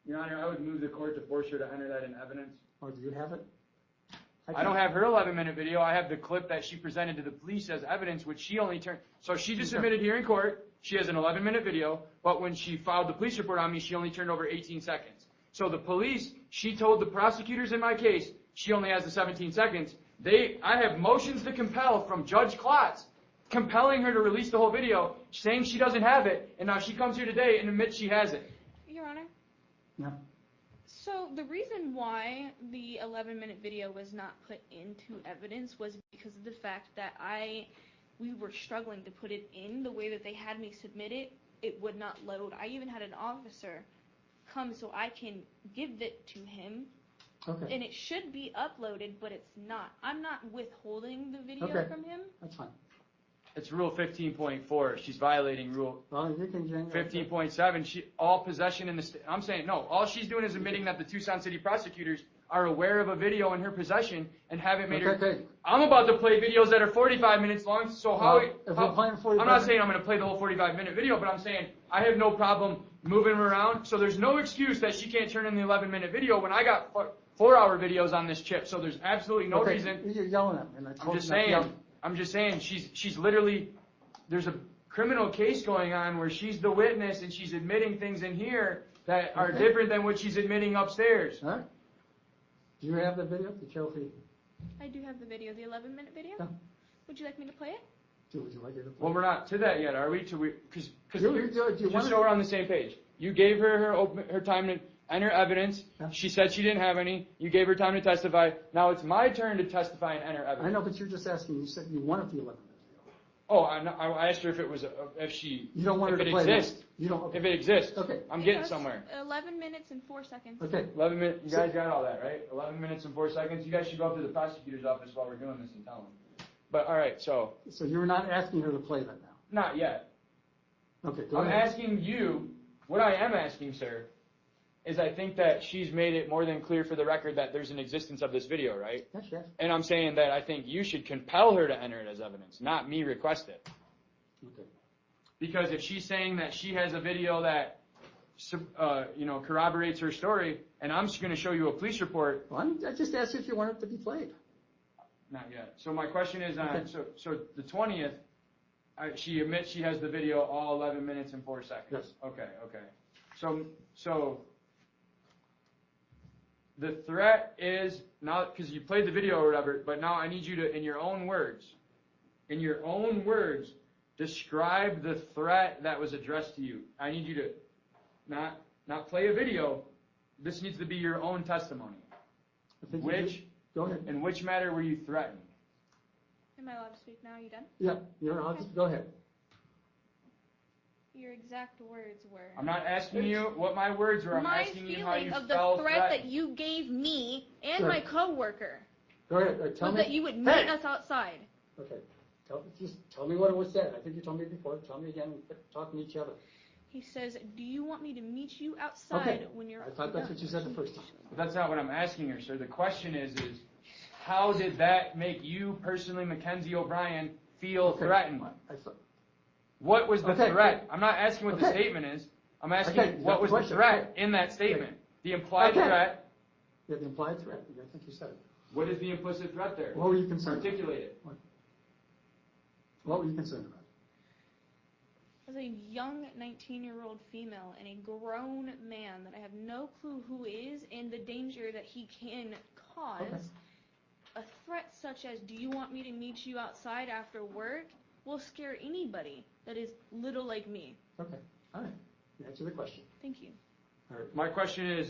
Your Honor, I would move the court to force her to enter that in evidence. Or do you have it? I don't have her 11-minute video. I have the clip that she presented to the police as evidence, which she only turned. So she just admitted here in court. She has an 11-minute video, but when she filed the police report on me, she only turned over 18 seconds. So the police, she told the prosecutors in my case, she only has the 17 seconds. I have motions to compel from Judge Klotz, compelling her to release the whole video, saying she doesn't have it, and now she comes here today and admits she has it. Your Honor? Yeah. So the reason why the 11-minute video was not put into evidence was because of the fact that we were struggling to put it in the way that they had me submit it. It would not load. I even had an officer come so I can give it to him. Okay. And it should be uploaded, but it's not. I'm not withholding the video from him. That's fine. It's Rule 15.4. She's violating Rule Well, you can 15.7. All possession in the state. I'm saying no. All she's doing is admitting that the Tucson City prosecutors are aware of a video in her possession and haven't made her. Okay. I'm about to play videos that are 45 minutes long. So If we're playing 45 I'm not saying I'm going to play the whole 45-minute video, but I'm saying I have no problem moving her around. So there's no excuse that she can't turn in the 11-minute video when I got 4-hour videos on this chip. So there's absolutely no reason. You're yelling at me. And I told I'm just you not to saying. yell. I'm just saying she's literally, there's a criminal case going on where she's the witness and she's admitting things in here that are different than what she's admitting upstairs. All right. Do you have the video? The trophy? I do have the video, the 11-minute video. Yeah. Would you like me to play it? Would you like it to play? Well, we're not to that yet, are we? Because just so we're on the same page. You gave her time to enter evidence. Yeah. She said she didn't have any. You gave her time to testify. Now it's my turn to testify and enter evidence. I know, but you're just asking. You said you wanted the 11-minute video. Oh, I asked her if it was if she. You don't want if her to it play exists. that. You don't. Okay. If it exists. Okay. I'm getting somewhere. 11 minutes and 4 seconds. Okay. 11 minutes. You guys got all that, right? 11 minutes and 4 seconds. You guys should go up to the prosecutor's office while we're doing this and tell them. But all right, so. So you're not asking her to play that now. Not yet. Okay. I'm asking you. What I am asking, sir, is I think that she's made it more than clear for the record that there's an existence of this video, right? Yes, yes. And I'm saying that I think you should compel her to enter it as evidence, not me request it. Okay. Because if she's saying that she has a video that, corroborates her story, and I'm just going to show you a police report. Well, I just asked you if you want it to be played. Not yet. So my question is, Okay. so the 20th, she admits she has the video all 11 minutes and 4 seconds. Yes. Okay. So the threat is not because you played the video or whatever, but now I need you to, in your own words, describe the threat that was addressed to you. I need you to not play a video. This needs to be your own testimony. Go ahead. In which matter were you threatened? Am I allowed to speak now? Are you done? Yeah, you're on. Go ahead. Your exact words were. I'm not asking you what my words were. I'm my asking you how you feeling of felt the threat threatened. that you gave me and Sure. my coworker Go ahead. Tell was me. that you would meet Hey! us outside. Okay. Just tell me what it was said. I think you told me before. Tell me again. Talking to each other. He says, "Do you want me to meet you outside Okay. when you're?" I thought that's what you said the first time. But that's not what I'm asking her, sir. The question is how did that make you personally, Makenzie O'Brien, feel threatened? What was the threat? I'm not asking what the statement is. I'm asking what was the threat in that statement? The implied threat. Yeah, the implied threat. I think you said it. What is the implicit threat there? What were you concerned about? Articulate it. What were you concerned about? As a young 19-year-old female and a grown man that I have no clue who is and the danger that he can cause, a threat such as, "Do you want me to meet you outside after work?" will scare anybody that is little like me. Okay. All right. Answer the question. Thank you. All right. My question is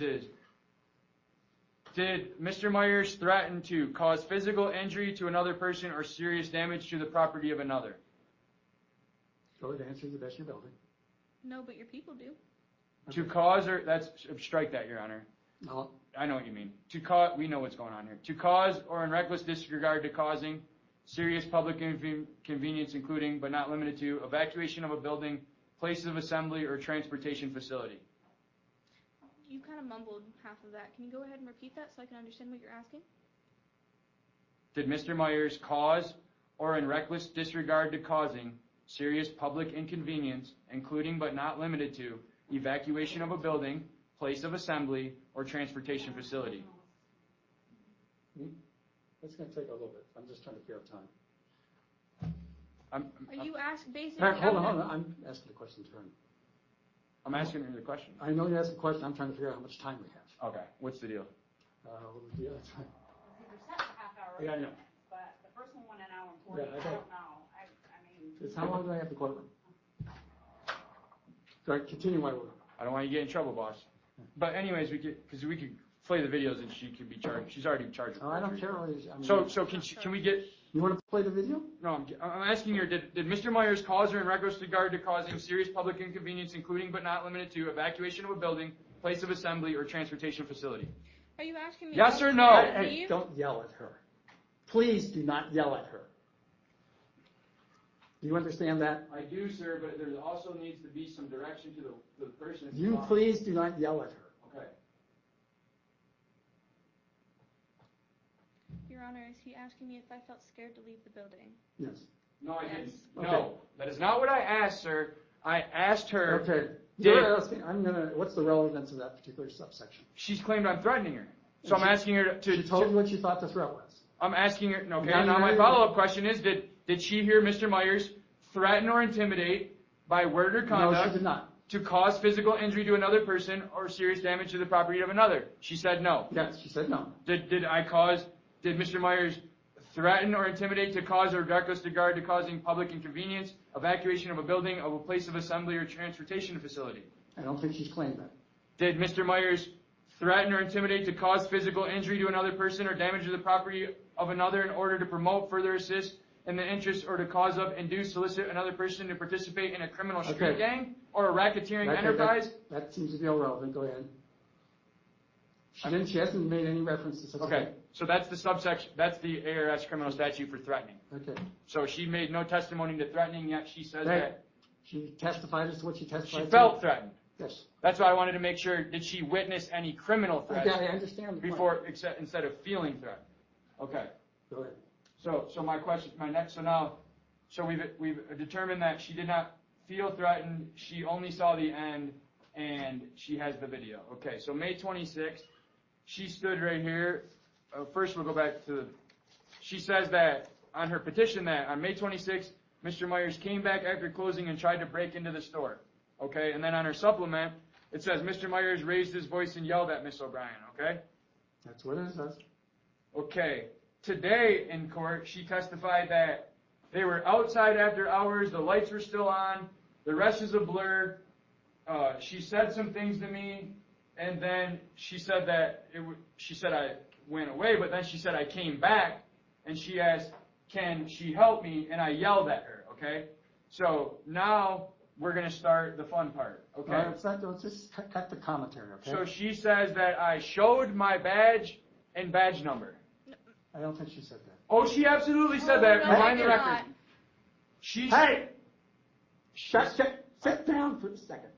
did Mr. Myers threaten to cause physical injury to another person or serious damage to the property of another? Go ahead. Answer the best of your ability. No, but your people do. To cause or strike that, Your Honor. No. I know what you mean. To cause, we know what's going on here. To cause or in reckless disregard to causing serious public inconvenience, including but not limited to evacuation of a building, place of assembly, or transportation facility. You kind of mumbled half of that. Can you go ahead and repeat that so I can understand what you're asking? Did Mr. Myers cause or in reckless disregard to causing serious public inconvenience, including but not limited to evacuation of a building, place of assembly, or transportation facility? It's going to take a little bit. I'm just trying to figure out time. Are you basically? All right, hold on. I'm asking the question in turn. I'm asking her the question. I know you asked the question. I'm trying to figure out how much time we have. Okay, what's the deal? What was the other time? They're set a half hour. Yeah, I know. But the first one went an hour and 40. Yeah, I don't know. I mean. It's how long do I have the courtroom? All right, continue my order. I don't want you to get in trouble, boss. But anyways, we could play the videos and she could be charged. She's already charged. Oh, I don't care. So can we get? You want to play the video? No, I'm asking her. Did Mr. Myers cause or in reckless regard to causing serious public inconvenience, including but not limited to evacuation of a building, place of assembly, or transportation facility? Are you asking me? Yes or no? Hey, don't yell at her. Please do not yell at her. Do you understand that? I do, sir, but there also needs to be some direction to the person. You please do not yell at her. Okay. Your Honor, is he asking me if I felt scared to leave the building? Yes. No, I didn't. Okay. No, that is not what I asked, sir. I asked her. Okay. What's the relevance of that particular subsection? She's claimed I'm threatening her. So I'm asking her to. She told you what she thought the threat was. I'm asking her. Okay. Now Now my follow-up question is: Did did she hear Mr. Myers threaten or intimidate by word or conduct? No, she did not. To cause physical injury to another person or serious damage to the property of another? She said no. Yes, she said no. Did Mr. Myers threaten or intimidate to cause or reckless disregard to causing public inconvenience, evacuation of a building, of a place of assembly or transportation facility? I don't think she's claimed that. Did Mr. Myers threaten or intimidate to cause physical injury to another person or damage to the property of another in order to promote, further assist in the interest or to cause of, induce, solicit another person to participate in a criminal street gang or a racketeering enterprise? That seems to be irrelevant. Go ahead. She hasn't made any reference to such a thing. Okay, so that's the subsection, that's the ARS criminal statute for threatening. Okay. So she made no testimony to threatening, yet she says that She testified as to what she testified she to. felt threatened. Yes. That's why I wanted to make sure, did she witness any criminal threats Okay, I understand the point. before, instead of feeling threatened? Okay. Go ahead. So my question, so we've determined that she did not feel threatened, she only saw the end, and she has the video. Okay, so May 26th, she stood right here. First we'll go back to, she says that on her petition that on May 26th, Mr. Myers came back after closing and tried to break into the store. Okay, and then on her supplement, it says Mr. Myers raised his voice and yelled at Miss O'Brien. Okay? That's what it says. Okay. Today in court, she testified that they were outside after hours, the lights were still on, the rest is a blur. She said some things to me, and then she said that she said I went away, but then she said I came back, and she asked, can she help me? And I yelled at her. Okay? So now we're going to start the fun part. Okay? Let's just cut the commentary, okay? So she says that I showed my badge and badge number. I don't think she said that. Oh, she absolutely said that. No, Rewind I the did record. not. Hey! Sit down for a second.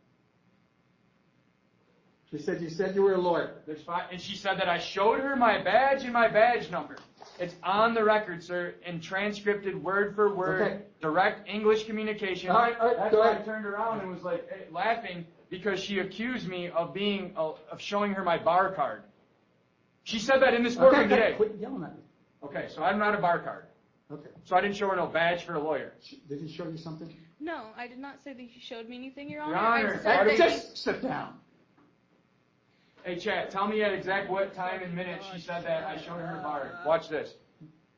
She said you said you were a lawyer. There's five, and she said that I showed her my badge and my badge number. It's on the record, sir, and transcripted word for word, Okay. direct English communication. All right, That's go why I ahead. turned around and was like laughing because she accused me of showing her my bar card. She said that in this courtroom today. Quit yelling at me. Okay, so I'm not a bar card. Okay. So I didn't show her no badge for a lawyer. Did he show you something? No, I did not say that he showed me anything, Your Honor. Your Honor, I said that Just sit down. Hey, Chad, tell me at exact what time and minute she said that I showed her her bar. Watch this.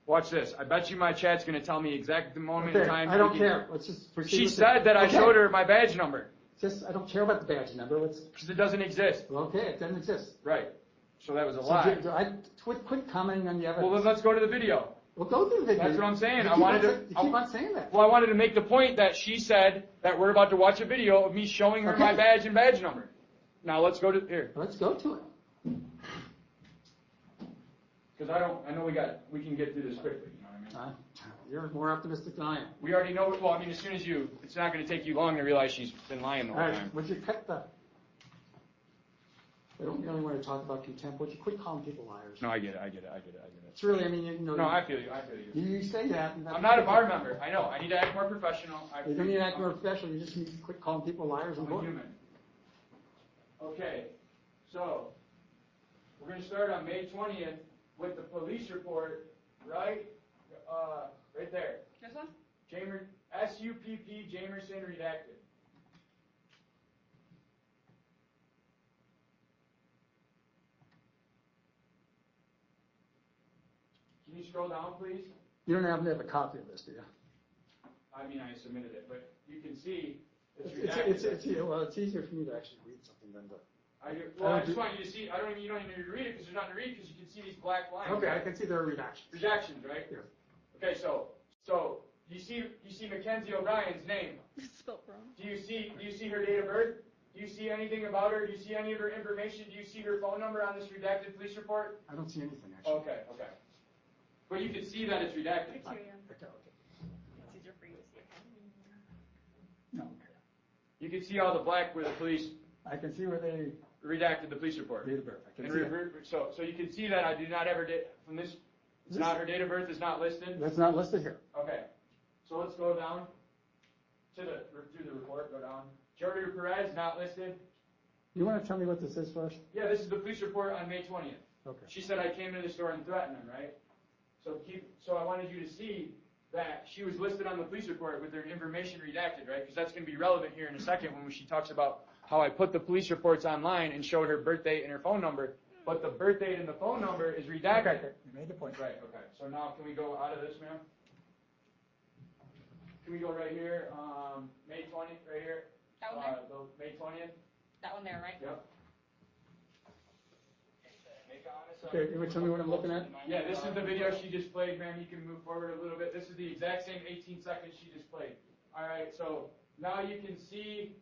Watch this. I bet you my chat's going to tell me exact the moment in time. I don't care. Let's just proceed. She with said it. that I Okay. showed her my badge number. I don't care about the badge number. Because it doesn't exist. Okay, it doesn't exist. Right. So that was a So lie. quit commenting on the evidence. Well, then let's go to the video. Well, go through the video. That's what I'm saying. You keep on saying that. Well, I wanted to make the point that she said that we're about to watch a video of me showing her Okay. my badge and badge number. Now let's go to here. Let's go to it. Because I know we can get through this quickly. You know what I mean? You're more optimistic than I am. We already know. Well, I mean, as soon as it's not going to take you long to realize she's been lying the All whole right, time. would you cut the... I don't really want to talk about contempt. Would you quit calling people liars? No, I get it. It's really, I mean, you know... No, I feel you. You say that... and I'm not a bar member. I know. I need to act more professional. You don't need to act more professional. You just need to quit calling people liars and I'm a court. human. Okay, so we're going to start on May 20th with the police report, right? Right there. This one? SUPP Jamerson redacted. Can you scroll down, please? You don't happen to have a copy of this, do you? I mean, I submitted it, but you can see it's It's redacted. well, it's easier for me to actually read something than to... I just want you to see. You don't even need to read it because there's nothing to read because you can see these black lines. Okay, I can see there are redactions. Redactions, right? Yes. Okay, so you see Makenzie O'Brien's name. It's spelled wrong. Do you see her date of birth? Do you see anything about her? Do you see any of her information? Do you see her phone number on this redacted police report? I don't see anything, actually. Okay. But you can see that it's redacted. Okay. It's easier for you to see. No. You can see all the black where the police I can see where they redacted the police report. date of birth. I can And see that. so you can see that I do not ever from this. It's not her date of birth is not listed. That's not listed here. Okay, so let's go down through the report. Go down. Jordan Perez not listed. You want to tell me what this is first? Yeah, this is the police report on May 20th. Okay. She said I came into the store and threatened him, right? So I wanted you to see that she was listed on the police report with her information redacted, right? Because that's going to be relevant here in a second when she talks about how I put the police reports online and showed her birth date and her phone number, but the birth date and the phone number is redacted. Okay, you made the point. Right, okay. So now can we go out of this, ma'am? Can we go right here, May 20th, right here? That one there? May 20th? That one there, right? Yep. Okay, you want to tell me what I'm looking at? Yeah, this is the video she just played, ma'am. You can move forward a little bit. This is the exact same 18 seconds she just played. All right, so now you can see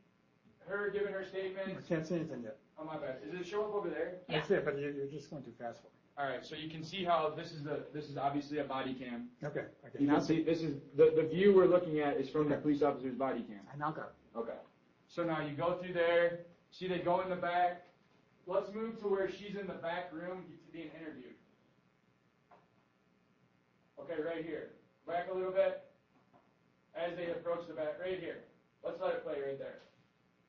her giving her statement. I can't see anything yet. Oh, my bad. Does it show up over there? That's it, but you're just going too fast for me. All right, so you can see how this is obviously a body cam. Okay. You Now can see this is the view we're looking at is from the police officer's body cam. I now got it. Okay. So now you go through there. See, they go in the back. Let's move to where she's in the back room being interviewed. Okay, right here. Back a little bit. As they approach the back, right here. Let's let it play right there.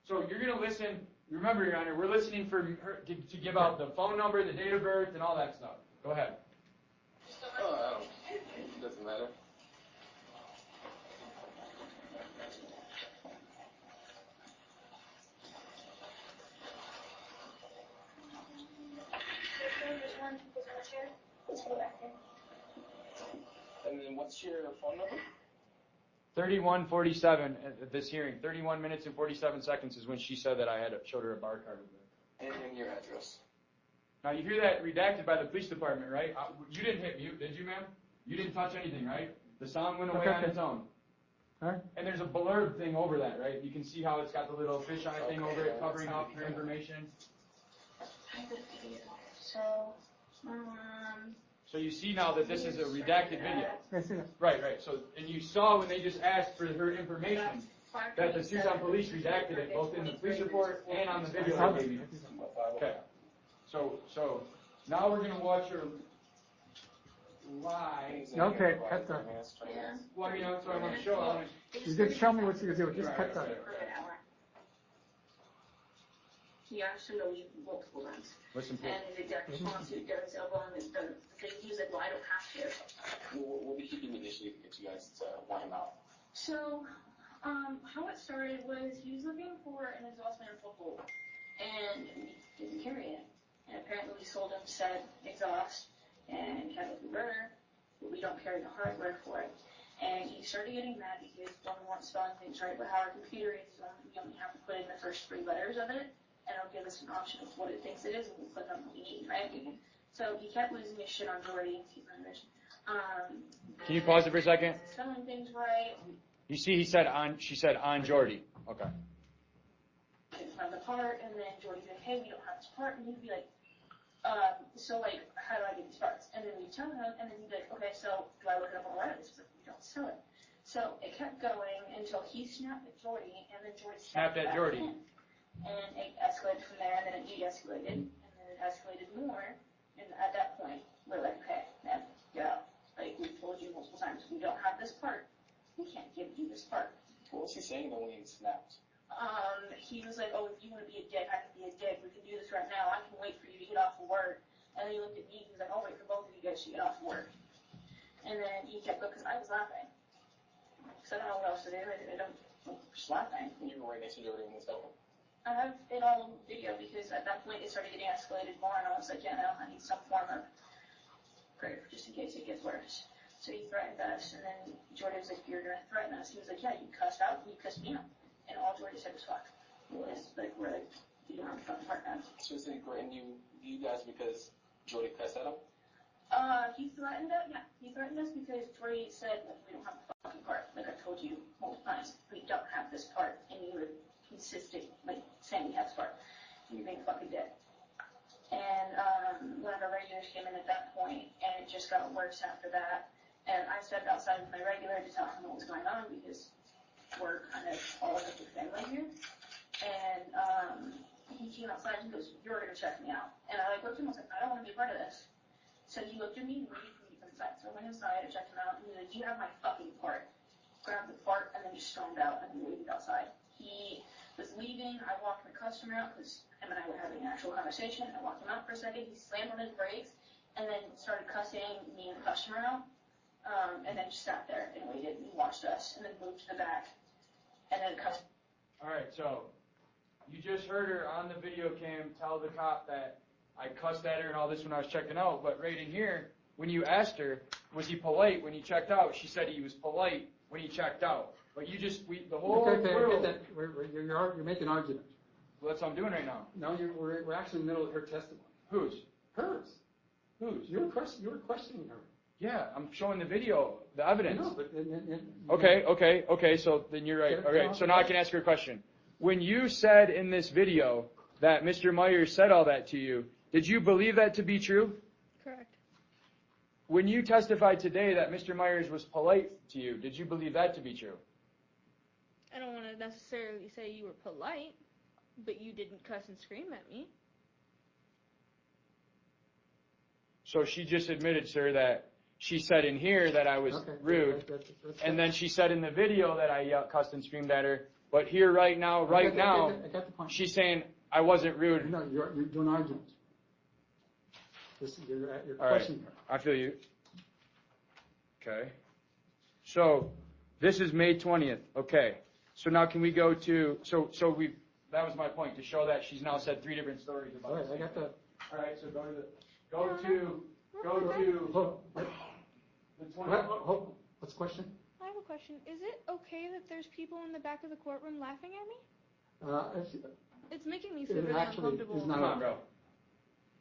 So you're going to listen. Remember, Your Honor, we're listening for her to give out the phone number, the date of birth, and all that stuff. Go ahead. It doesn't matter. And then what's your phone number? 31:47 at this hearing. 31 minutes and 47 seconds is when she said that I had showed her a bar card with her. And your address. Now you hear that redacted by the police department, right? You didn't hit mute, did you, ma'am? You didn't touch anything, right? The sound went away on its own. All right. And there's a blurb thing over that, right? You can see how it's got the little fisheye thing over it, covering up her information. So you see now that this is a redacted video. I see that. Right. So, and you saw when they just asked for her information that the Tucson police redacted it both in the police report and on the video I gave you. Okay. So now we're going to watch her lie. Okay, cut that. Well, I mean, that's what I want to show. You didn't show me what you could do. Just cut that. He actually knows you multiple times. Listen, please. And the exact response he does elbow and the thing, he's like, well, I don't have to. What did he do initially to get you guys to want him out? So, how it started was he was looking for an exhaust manifold and we didn't carry it. And apparently we sold him said exhaust and chemical burner, but we don't carry the hardware for it. And he started getting mad because we don't want spelling things right, but how our computer is, we only have to put in the first 3 letters of it. And it'll give us an option of what it thinks it is, and we'll click on what we need, right? So he kept losing his shit on Jordy. Can you pause it for a second? Spelling things right. You see, she said on Jordy. Okay. Couldn't find the part, and then Jordy's like, hey, we don't have this part, and he'd be like, so like, how do I get these parts? And then we tell him, and then he'd be like, okay, so do I look it up on O'Rielys? He's like, we don't sell it. So it kept going until he snapped at Jordy, and then Jordy snapped at Jordy. And it escalated from there, and then it de-escalated, and then it escalated more. And at that point, we're like, okay, man, get out. Like, we've told you multiple times, we don't have this part. We can't give you this part. What was he saying though when he snapped? He was like, oh, if you want to be a dick, I can be a dick. We can do this right now. I can wait for you to get off of work. And then he looked at me, he was like, I'll wait for both of you guys to get off of work. And then he kept going, because I was laughing. Because I don't know what else to do. I don't, just laughing. You were right next to Jordy when this happened? I have it all on video because at that point it started getting escalated more, and I was like, yeah, no, I need some form of prayer just in case it gets worse. So he threatened us, and then Jordy was like, you're going to threaten us. He was like, yeah, you cussed out, and you cussed me out. And all Jordy said was fuck. It's like, we're like, you don't have a fucking part now. So is he threatening you guys because Jordy cussed at him? He threatened us, yeah. He threatened us because Jordy said, like, we don't have a fucking part. Like I told you multiple times, we don't have this part, and you were consistent, like, saying we have this part. You're being fucking dead. And one of our regulars came in at that point, and it just got worse after that. And I stepped outside with my regular to tell him what was going on because we're kind of all of the family here. And he came outside and he goes, you're going to check me out. And I looked at him and was like, I don't want to be a part of this. So he looked at me and waited for me to come inside. So I went inside and checked him out, and he was like, do you have my fucking part? Grabbed the part and then just stormed out and we waited outside. He was leaving. I walked the customer out because him and I were having an actual conversation. I walked him out for a second. He slammed on his brakes and then started cussing me and the customer out. and then just sat there and waited and watched us, and then moved to the back, and then cussed. All right, so you just heard her on the video cam tell the cop that I cussed at her and all this when I was checking out, but right in here, when you asked her, was he polite when he checked out, she said he was polite when he checked out. But you just, the whole Okay, I world. get that. You're making an argument. Well, that's what I'm doing right now. No, we're actually in the middle of her testimony. Whose? Hers. Whose? You were questioning her. Yeah, I'm showing the video, the evidence. No, but Okay, so then you're right. All right, so now I can ask her a question. When you said in this video that Mr. Myers said all that to you, did you believe that to be true? Correct. When you testified today that Mr. Myers was polite to you, did you believe that to be true? I don't want to necessarily say you were polite, but you didn't cuss and scream at me. So she just admitted, sir, that she said in here that I was rude, and then she said in the video that I cussed and screamed at her, but here right now, I got the point. she's saying I wasn't rude. No, you're doing an argument. You're All right, questioning her. I feel you. Okay. So this is May 20th. Okay. So now can we go to, that was my point, to show that she's now said 3 different stories about All right, it. I got that. All right, so go to the 20th. What's the question? I have a question. Is it okay that there's people in the back of the courtroom laughing at me? It's making me super uncomfortable. Is not Come on, bro.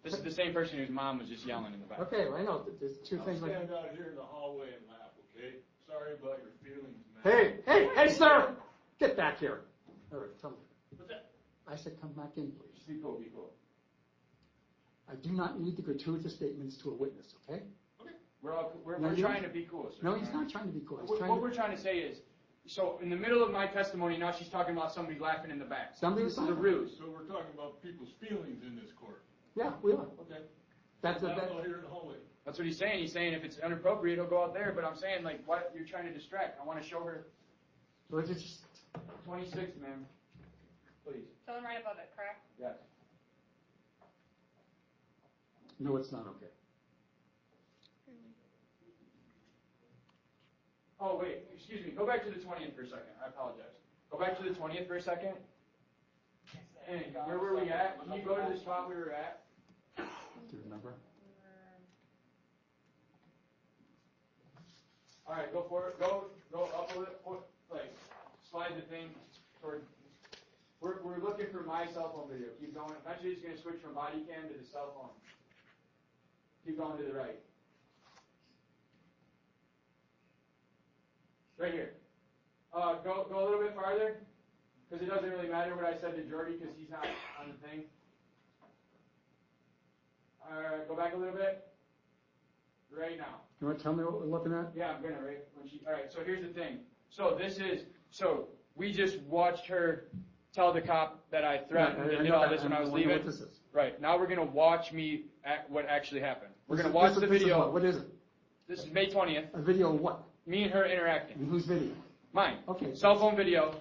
This is the same person whose mom was just yelling in the back. Okay, well, I know. There's 2 things. Stand out here in the hallway and laugh, okay? Sorry about your feelings, man. Hey, sir! Get back here. All right, tell me. What's that? I said come back in, please. Be cool, be cool. I do not need the gratuitous statements to a witness, okay? Okay. We're No, trying to be cool, sir. No, he's not trying to be cool. What we're trying to say is, so in the middle of my testimony, now she's talking about somebody laughing in the back. Somebody This was is a laughing. ruse. So we're talking about people's feelings in this court. Yeah, we are. Okay. That's Stand out here in the hallway. That's what he's saying. He's saying if it's inappropriate, he'll go out there. But I'm saying, like, what you're trying to distract. I want to show her We're just 26, ma'am. Please. Someone right above it, correct? Yes. no, it's not okay. Oh, wait. Excuse me. Go back to the 20th for a second. I apologize. Go back to the 20th for a second. And where were we at? Can you go to the spot we were at? Do you remember? All right, go for it. Go up a little. Like, slide the thing toward. We're looking for my cell phone video. Keep going. Eventually, it's going to switch from body cam to the cell phone. Keep going to the right. Right here. Go a little bit farther, because it doesn't really matter what I said to Jordy, because he's not on the thing. All right, go back a little bit. Right now. You want to tell me what we're looking at? Yeah, I'm gonna. Right. All right. So here's the thing. So we just watched her tell the cop that I threatened and did all this when I was leaving. What this is. Right. Now we're gonna watch me at what actually happened. We're gonna This watch is the what- this is video. What is it? This is May 20th. A video of what? Me and her interacting. And whose video? Mine. Okay. Cell phone video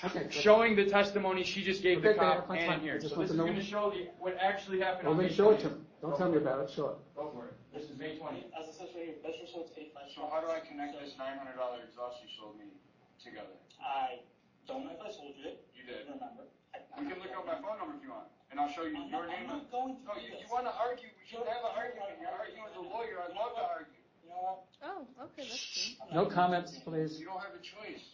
Okay. showing the testimony she just gave the Okay, cop fine, and fine. in here. I just So want this to is know- gonna show what actually happened. Well, on then May show it 20th. to me. Don't tell me about it. Show it. Go for it. This is May 20th. As it says right here, best results 85. So how do I connect this $900 exhaust you sold me together? I don't know if I sold you it. You did. Remember. We can look up my phone number if you want, and I'll show you your name. I'm not going to No, do you this. want to argue? We should have an argument. You're arguing with a lawyer. I'd love to argue. You know what? Oh, okay, that's cool. No comments, please. You don't have a choice.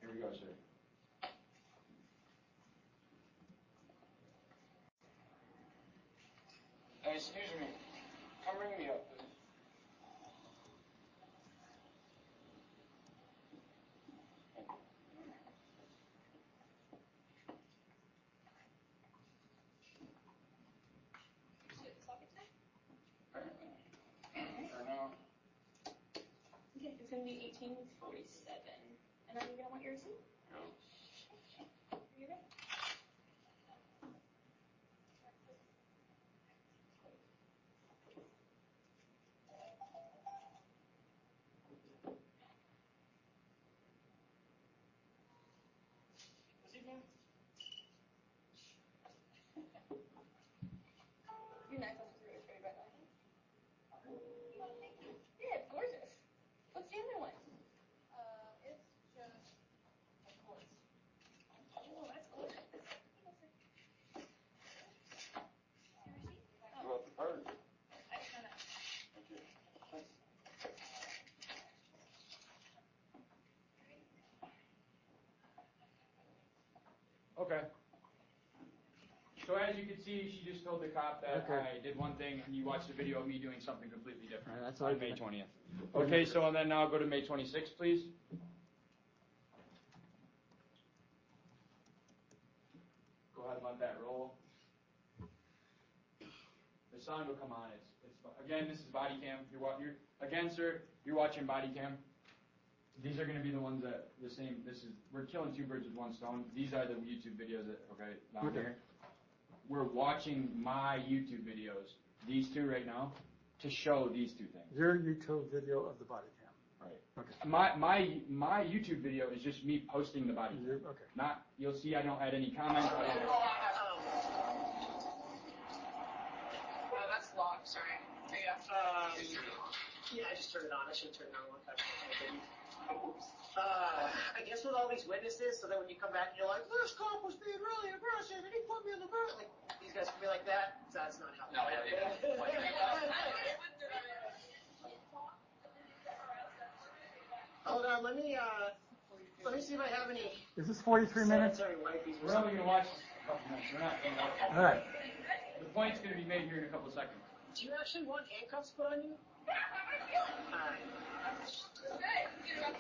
Here we go, sir. Hey, excuse me. Come ring me up, please. Or no? Okay, it's gonna be 1847. And then you're gonna want your receipt? No. You ready? This evening? violent. It's just, of course. Oh, that's good. You want the card? I just found out. Okay. So as you can see, she just told the cop that I did one thing, and you watched the video of me doing something completely different That's on May 20th. Okay, so then now go to May 26th, please. Go ahead and let that roll. The sound will come on. Again, this is body cam. Again, sir, you're watching body cam. These are going to be the ones that we're killing two birds with one stone. These are the YouTube videos down here. We're watching my YouTube videos, these two right now, to show these two things. Your YouTube video of the body cam. Right. Okay. My YouTube video is just me posting the body cam. Okay. You'll see I don't add any comments. That's locked, sorry. Yeah, I just turned it on. I should have turned it on a long time ago. I guess with all these witnesses, so that when you come back and you're like, this cop was being really aggressive and he put me in the burn. Like, these guys can be like that. That's not how. No, Hold on, let me see if I have any. Is this 43 minutes? We're only going to watch a couple minutes. We're not going to watch. All right. The point's going to be made here in a couple seconds. Do you actually want handcuffs put on you? Yeah, how am I feeling? Alright. Good.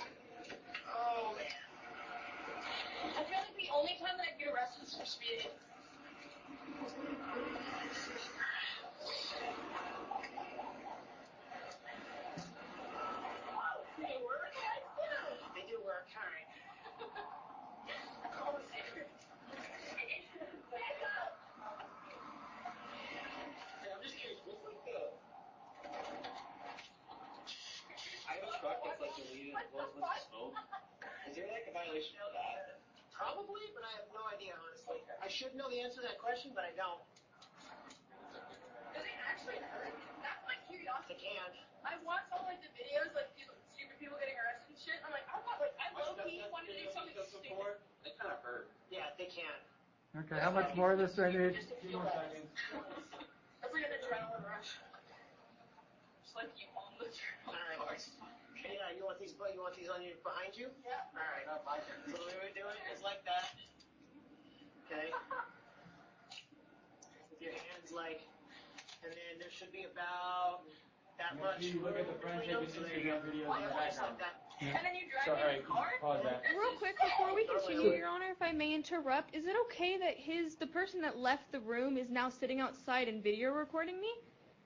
Oh, man. I feel like the only time that I get arrested is for speeding. They work? They do work. Alright. Oh, serious. Hey, I'm just curious, what's like I have a truck that's like deleted and blows with smoke. Is there like a violation of that? Probably, but I have no idea, honestly. I should know the answer to that question, but I don't. Does it actually hurt? That's my curiosity. It can. I watched all like the videos, like these stupid people getting arrested and shit. I'm like, I low-key wanted to do something stupid. They kind of hurt. Yeah, they can. Okay, how much more of this do I need? Just a few more seconds. That's like an adrenaline rush. Just like you on the adrenaline rush. Yeah, you want these on you behind you? Yeah. Alright. So the way we do it is like that. Okay. With your hands like, and then there should be about that much. You look at the front taking Instagram videos in the background. And then you drive So, in the car? Pause that. Real quick before we continue, Your Honor, if I may interrupt, is it okay that the person that left the room is now sitting outside and video recording me?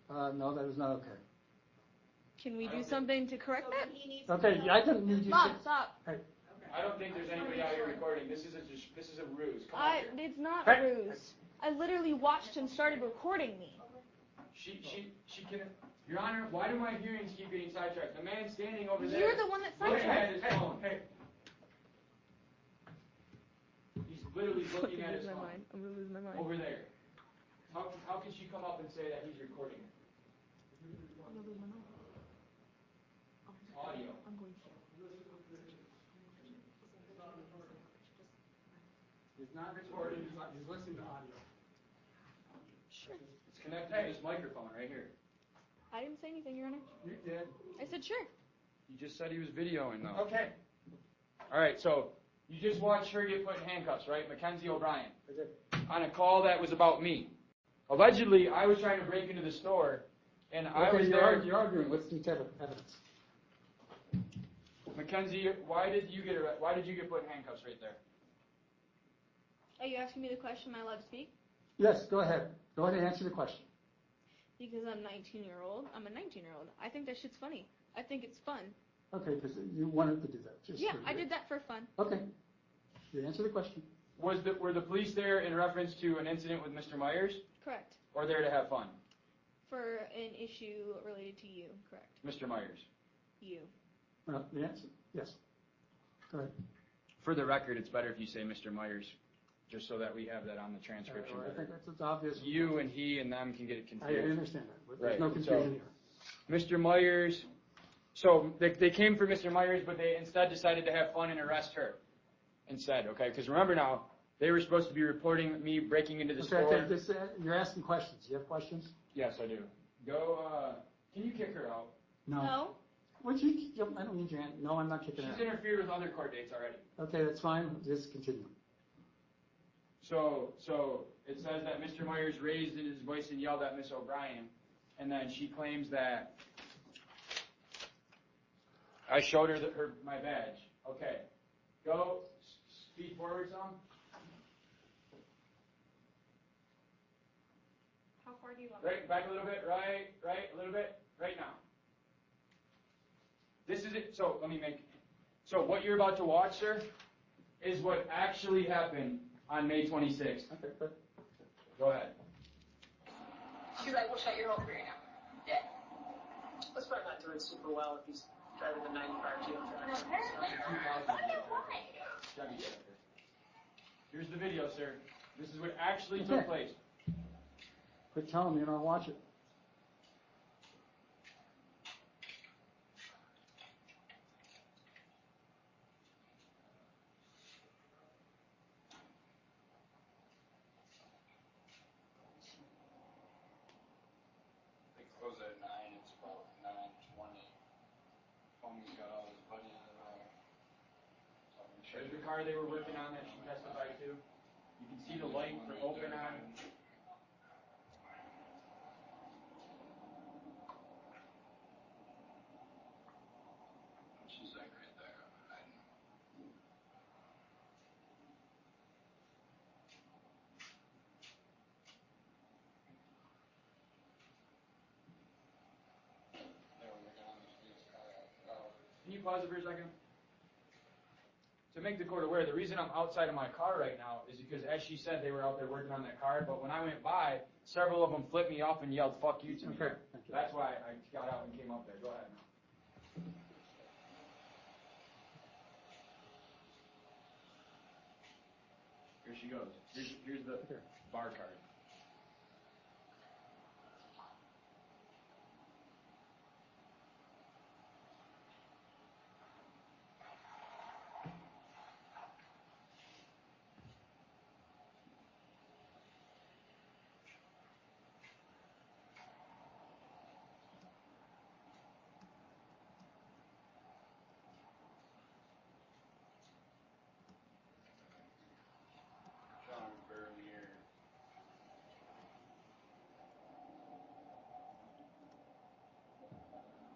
No, that is not okay. Can we do something to correct that? Okay, I didn't need you Mom, to. stop. Hey. I don't think there's anybody out here recording. This is a ruse. Come on here. It's not Hey. ruse. I literally watched him started recording me. She can. Your Honor, why do my hearings keep getting sidetracked? The man standing over there. You're the one that looking at sidetracked. his phone. Hey. He's literally looking at his phone. I'm gonna lose my mind. Over there. How can she come up and say that he's recording her? I'm gonna lose my mind. Audio. I'm going to. He's not recording, he's listening to audio. Sure. It's connected to this microphone right here. I didn't say anything, Your Honor. You did. I said sure. You just said he was videoing though. Okay. All right, so you just watched her get put in handcuffs, right? Makenzie O'Brien. I did. On a call that was about me. Allegedly, I was trying to break into the store, and I was there. You're arguing. Let's do evidence. Makenzie, why did you get put in handcuffs right there? Are you asking me the question? Am I allowed to speak? Yes, go ahead. Go ahead and answer the question. Because I'm 19-year-old. I'm a 19-year-old. I think that shit's funny. I think it's fun. Okay, because you wanted to do that. Just Yeah, I did that for fun. Okay. You answer the question. Were the police there in reference to an incident with Mr. Myers, Correct. or there to have fun? For an issue related to you. Correct. Mr. Myers. You. The answer, yes. Go ahead. For the record, it's better if you say Mr. Myers, just so that we have that on the transcription. I think that's obvious. You and he and them can get it I confused. understand that, but Right. there's no confusion here. Mr. Myers So they came for Mr. Myers, but they instead decided to have fun and arrest her instead, okay? Because remember now, they were supposed to be reporting me breaking into the store. Okay, you're asking questions. You have questions? Yes, I do. Go, can you kick her out? No. I don't need your hand. No, I'm not kicking her out. She's interfered with other court dates already. Okay, that's fine. Just continue. So it says that Mr. Myers raised his voice and yelled at Miss O'Brien, and then she claims that I showed her my badge. Okay, go speed forward some. How far do you want? Right, back a little bit. Right, a little bit. Right now. This is it. So let me make. So what you're about to watch, sir, is what actually happened on May 26th. Okay. Go ahead. Should I push out your home right now? Yeah. Let's probably not doing super well if he's driving the 95 GM truck. Here's the video, sir. This is what actually took place. Quit telling me and I'll watch it. They close at 9, it's about 9:20. Homie's got all his buddies in there. There's the car they were working on that she testified to. You can see the light for open on. She's like right there, hiding. They were working on this police car. Can you pause it for a second? To make the court aware, the reason I'm outside of my car right now is because, as she said, they were out there working on that car, but when I went by, several of them flipped me off and yelled, "Fuck you" to me. Okay. That's why I got out and came up there. Go ahead now. Here she goes. Here's the bar card.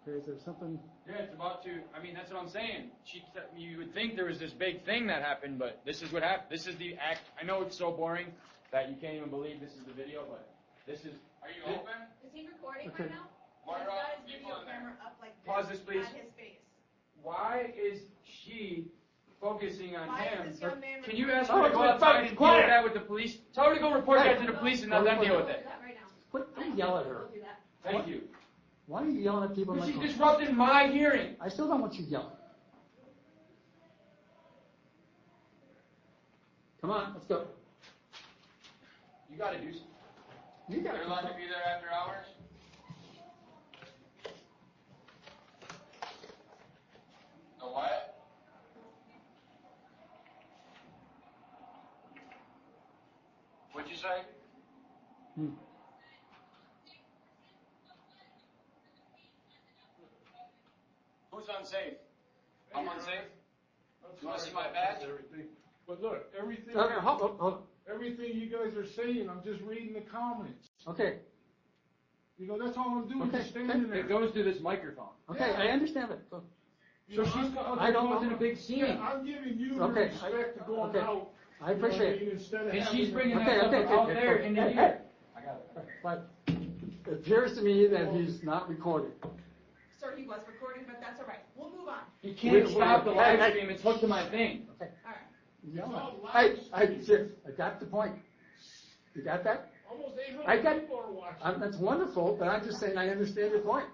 Okay, is there something? Yeah, it's about to. I mean, that's what I'm saying. You would think there was this big thing that happened, but this is what happened. This is the act. I know it's so boring that you can't even believe this is the video, but this is. Are you open? Is he recording Okay. right now? Why He's are all got his the people video in there? camera up like this. Pause this, please. At his face. Why is she focusing on Why him? is this young man Can you recording? ask her to go outside and deal with that with the police? Tell her to go report that to the police and let them deal with Do it. that right now. Don't yell at her. We'll do that. Thank you. Why are you yelling at people in my She's car? disrupting my hearing. I still don't want you yelling. Come on, let's go. You got to do something. You got They're allowed to be there after hours? The what? What'd you say? Who's unsafe? I'm unsafe? You want to see my badge? But look, everything, Okay, hold on. everything you guys are saying, I'm just reading the comments. Okay, You know, that's all I'm doing, Okay. just standing there. It goes to this microphone. okay, I understand it. Go. You know, So she's I'm causing a big scene. Yeah, I'm giving you the Okay, respect to going okay. out. I appreciate it. Instead of And having she's bringing Okay, that okay, stuff out okay, there okay. into Hey, here. I got it. But it appears to me that he's not recording. Sir, he was recording, but that's all right. We'll move on. You can't stop the live stream. It's hooked to my thing. Okay. All right. I got the point. You got that? almost I 800 got- people are watching. That's wonderful, but I'm just saying I understand your point.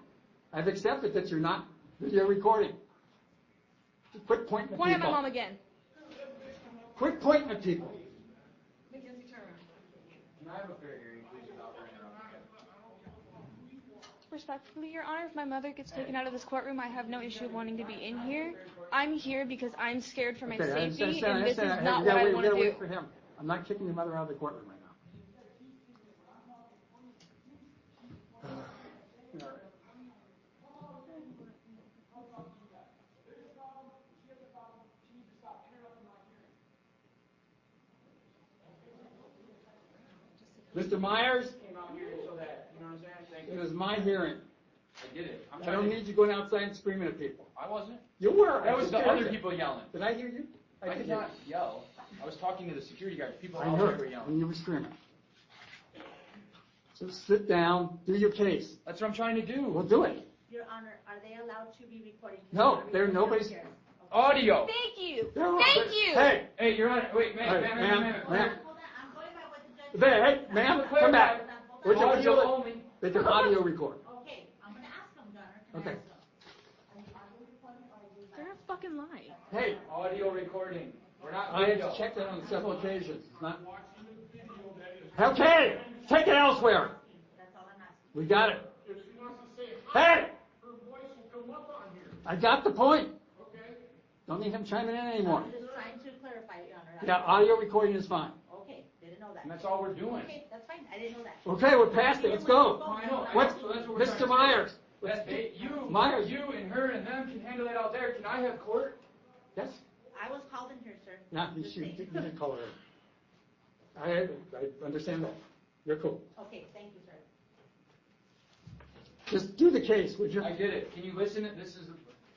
I've accepted that you're not video recording. Quit pointing at Point at my people. mom again. Quit pointing at people. Makenzie, turn around. Can I have a fair hearing, please, without her interrupting? Respectfully, Your Honor, if my mother gets taken out of this courtroom, I have no issue wanting to be in here. I'm here because I'm scared for my safety, and this is not what I want to do. Wait for him. I'm not kicking your mother out of the courtroom right now. Mr. Myers? Came out here so that, you know what I'm saying? It is my hearing. I did it. I don't need you going outside and screaming at people. I wasn't. You were. That was the other people yelling. Did I hear you? I did not yell. I was talking to the security guards. People I out heard there were yelling. when you were screaming. So sit down, do your case. That's what I'm trying to do. Well, do it. Your Honor, are they allowed to be recording? No, nobody's. Audio. Thank you. Thank you. Hey, Hey, Your Honor. Wait, ma'am. ma'am. Hold on, I'm going by what the judge. Hey, ma'am, come back. Audio only. They can audio record. Okay, I'm going to ask them, Your Honor. Okay. They're a fucking lie. Hey, Audio recording. We're not I video. have checked that on several occasions. It's not. Okay, take it elsewhere. That's all I'm asking. We got it. If she wants to say Hey, hi, her voice will come up on here. I got the point. Okay? Don't need him chiming in anymore. I'm just trying to clarify, Your Honor. Yeah, audio recording is fine. Okay, didn't know that. And that's all we're doing. Okay, that's fine. I didn't know that. Okay, we're past it. Let's go. I know. What's So that's what we're Mr. trying to Myers? do. That's you. Myers. You and her and them can handle it out there. Can I have court? Yes. I was called in here, sir. No, you didn't call her in. I understand that. You're cool. Okay, thank you, sir. Just do the case, would you? I did it. Can you listen? This is.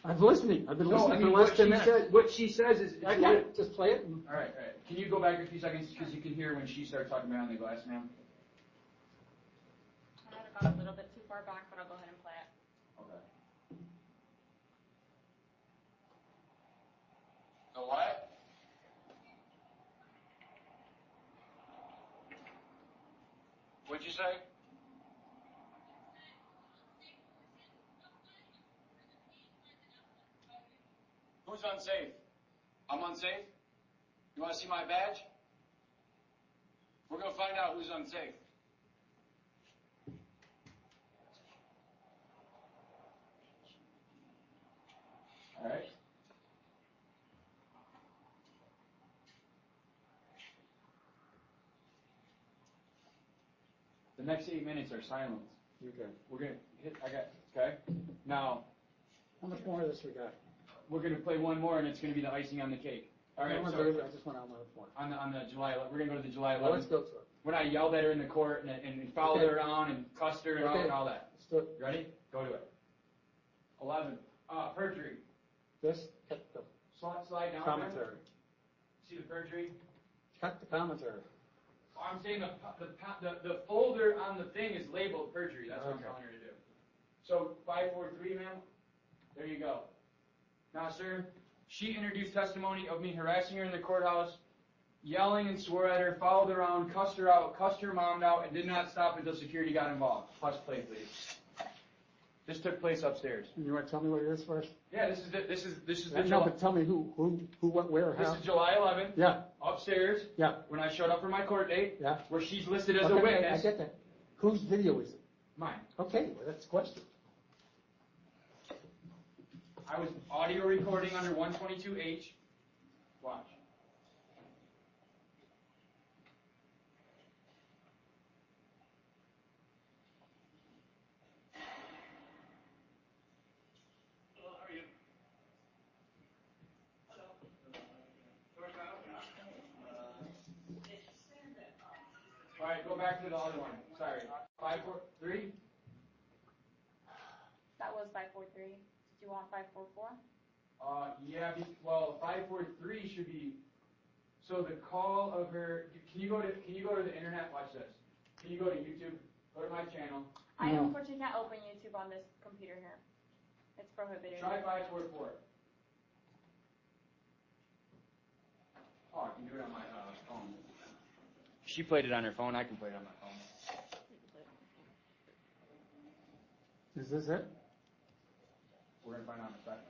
I'm listening. I've been listening No, I for mean the last what 10 she minutes. said. What she says is. I got it. Just play it. And All right. Can you go back a few seconds because you can hear when she starts talking behind the glass, ma'am? I might have gone a little bit too far back, but I'll go ahead and play it. Okay. The what? What'd you say? Who's unsafe? I'm unsafe? You want to see my badge? We're going to find out who's unsafe. All right. The next 8 minutes are silence. Okay. We're gonna hit. Okay. Now how much more of this we got? we're gonna play one more, and it's gonna be the icing on the cake. All right. I just want on the point. On the July 11th, we're gonna go to the July 11th. Well, let's go to it. When I yelled at her in the court and followed her around and cussed her and all that. Let's do it. You ready? Go to it. 11. Perjury. Just cut the Slide down. commentary. There. See the perjury? Cut the commentary. I'm saying the folder on the thing is labeled perjury. That's what I'm telling her to do. So 543, ma'am. There you go. Now, sir, she introduced testimony of me harassing her in the courthouse, yelling and swore at her, followed her around, cussed her out, cussed her mom out, and did not stop until security got involved. Hush, play, please. This took place upstairs. You want to tell me what it is first? Yeah, this is the. No, but tell me who, what, where, how. This is July 11th. Yeah. Upstairs. Yeah. When I showed up for my court date. Yeah. Where she's listed as Okay, a witness. I get that. Whose video is it? Mine. Okay, well, that's the question. I was audio recording under 122H. Watch. Hello, how are you? Hello. All right, go back to the other one. Sorry. 543. That was 543. Do you want 544? Yeah. Well, 543 should be. So the call of her. Can you go to the internet? Watch this. Can you go to YouTube? Go to my channel. I unfortunately can't open YouTube on this computer here. It's prohibited. Try 544. Oh, I can do it on my phone. She played it on her phone. I can play it on my phone. Is this it? We're going to find out in a second.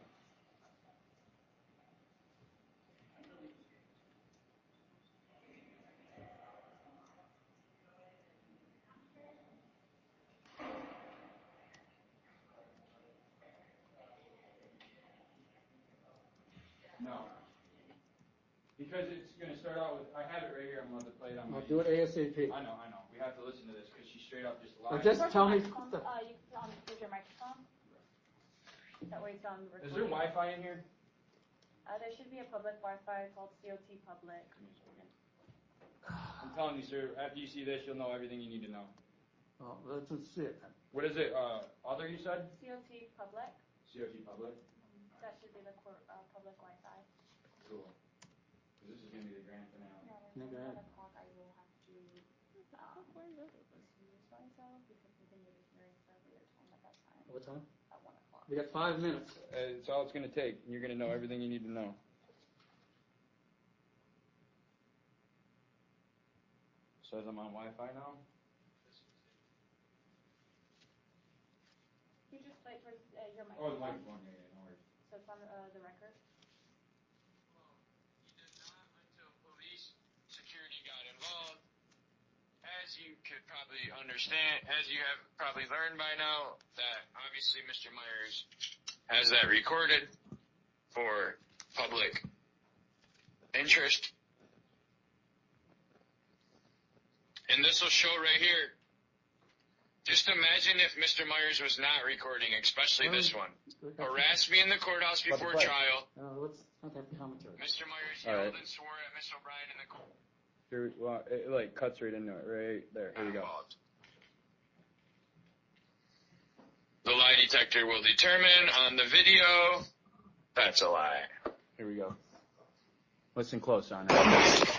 No. Because it's going to start out with, I have it right here, I'm going to play it on my... I'll do it ASAP. I know. We have to listen to this because she straight up just lied. Just tell me... You can use your microphone. That way it's on recording. Is there Wi-Fi in here? There should be a public Wi-Fi called COT Public. I'm telling you, sir, after you see this, you'll know everything you need to know. Well, let's see it then. What is it? Other, you said? COT Public. COT Public? That should be the public Wi-Fi. Cool. This is going to be the grand finale. At 1 o'clock, I will have to excuse myself because we've been meeting hearings earlier time at that time. What time? At 1 o'clock. We got 5 minutes. It's all it's going to take. You're going to know everything you need to know. Says I'm on Wi-Fi now. You just play towards your microphone. Oh, the microphone. Yeah, no worries. So it's on the record. Until police security got involved. As you could probably understand, as you have probably learned by now, that obviously Mr. Myers has that recorded for public interest. And this will show right here. Just imagine if Mr. Myers was not recording, especially this one. Harassed me in the courthouse before trial. Let's not have commentary. Mr. Myers yelled and swore at Ms. O'Brien in the court. Here, well, it like cuts right into it, right there. Here we go. The lie detector will determine on the video that's a lie. Here we go. Listen close on it.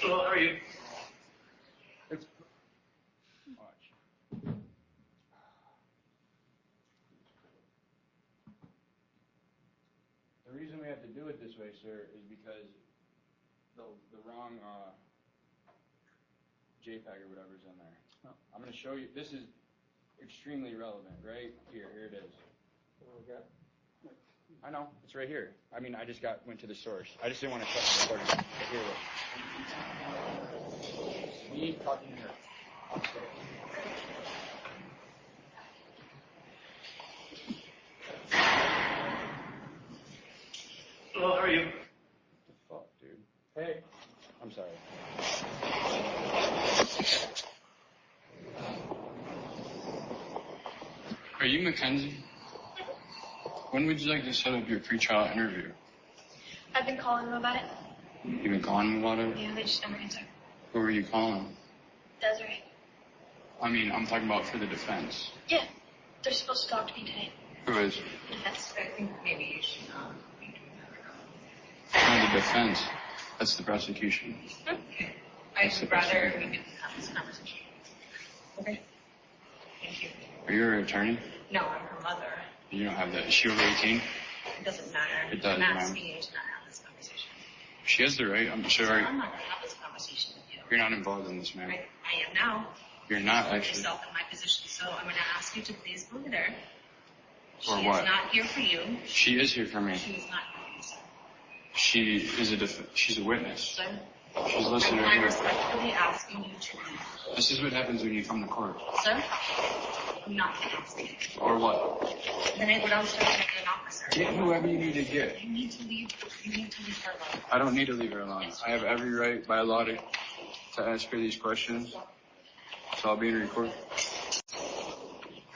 Hello, how are you? It's watch. The reason we have to do it this way, sir, is because the wrong JPEG or whatever's in there. Oh. I'm going to show you. This is extremely relevant, right? Here it is. Okay. I know, it's right here. I mean, I just went to the source. I just didn't want to cut the recording. But here it is. Me talking to her. Hello, how are you? What the fuck, dude? Hey. I'm sorry. Are you Makenzie? When would you like to set up your pre-trial interview? I've been calling them about it. You've been calling them about it? Yeah, they just never answer. Who were you calling? Desiree. I mean, I'm talking about for the defense. Yeah, they're supposed to talk to me today. Who is? Yes. I think maybe you should not be doing No, the defense. That's the prosecution. Okay. I would rather we can have this conversation. Okay. Thank you. Are you her attorney? No, I'm her mother. You don't have that. Is she over 18? It doesn't matter. It does, I'm ma'am. asking you to not have this conversation. She has the right. I'm So sorry. I'm not going to have this conversation with you. You're not involved in this, ma'am. I am now. You're not Put actually. yourself in my position. So I'm going to ask you to please go over there. For She what? is not here for you. She is here for me. She is not here for you, sir. She is she's a witness. Sir, She's listed right I'm here. respectfully asking you to leave. This is what happens when you come to court. Sir, I'm not going to ask you. Or what? Then I would also get an officer. Get whoever you need to get. You need to leave. You need to leave her alone. I don't need to leave her alone. I have every right by law to ask her these questions. So I'll be in record.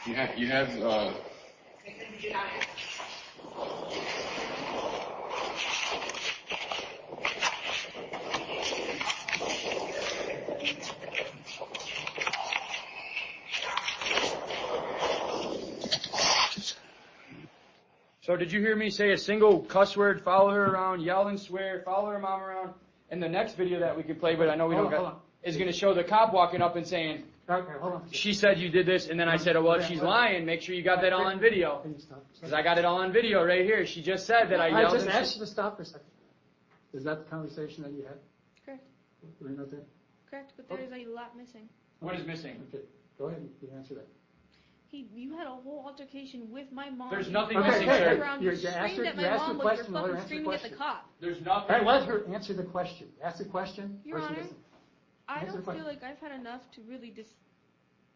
You have You have it. So did you hear me say a single cuss word, follow her around, yell and swear, follow her mom around? And the next video that we could play, but I know we don't got, is going to show the cop walking up and saying, Okay, hold on. she said you did this, and then I said, oh, well, if she's lying, make sure you got that all on video. Can you stop? Because I got it all on video right here. She just said that I yelled. I just and asked you to stop for a second. Is that the conversation that you had? Correct. Were you not there? Correct, but there is a lot missing. What is missing? Okay, go ahead and answer that. You had a whole altercation with my mom. There's nothing you missing, turned sir. around, you screamed at my mom while you were fucking screaming at the cop. There's nothing. Hey, let her answer the question. Ask the question. Your Honor, I Answer the don't feel question. like I've had enough to really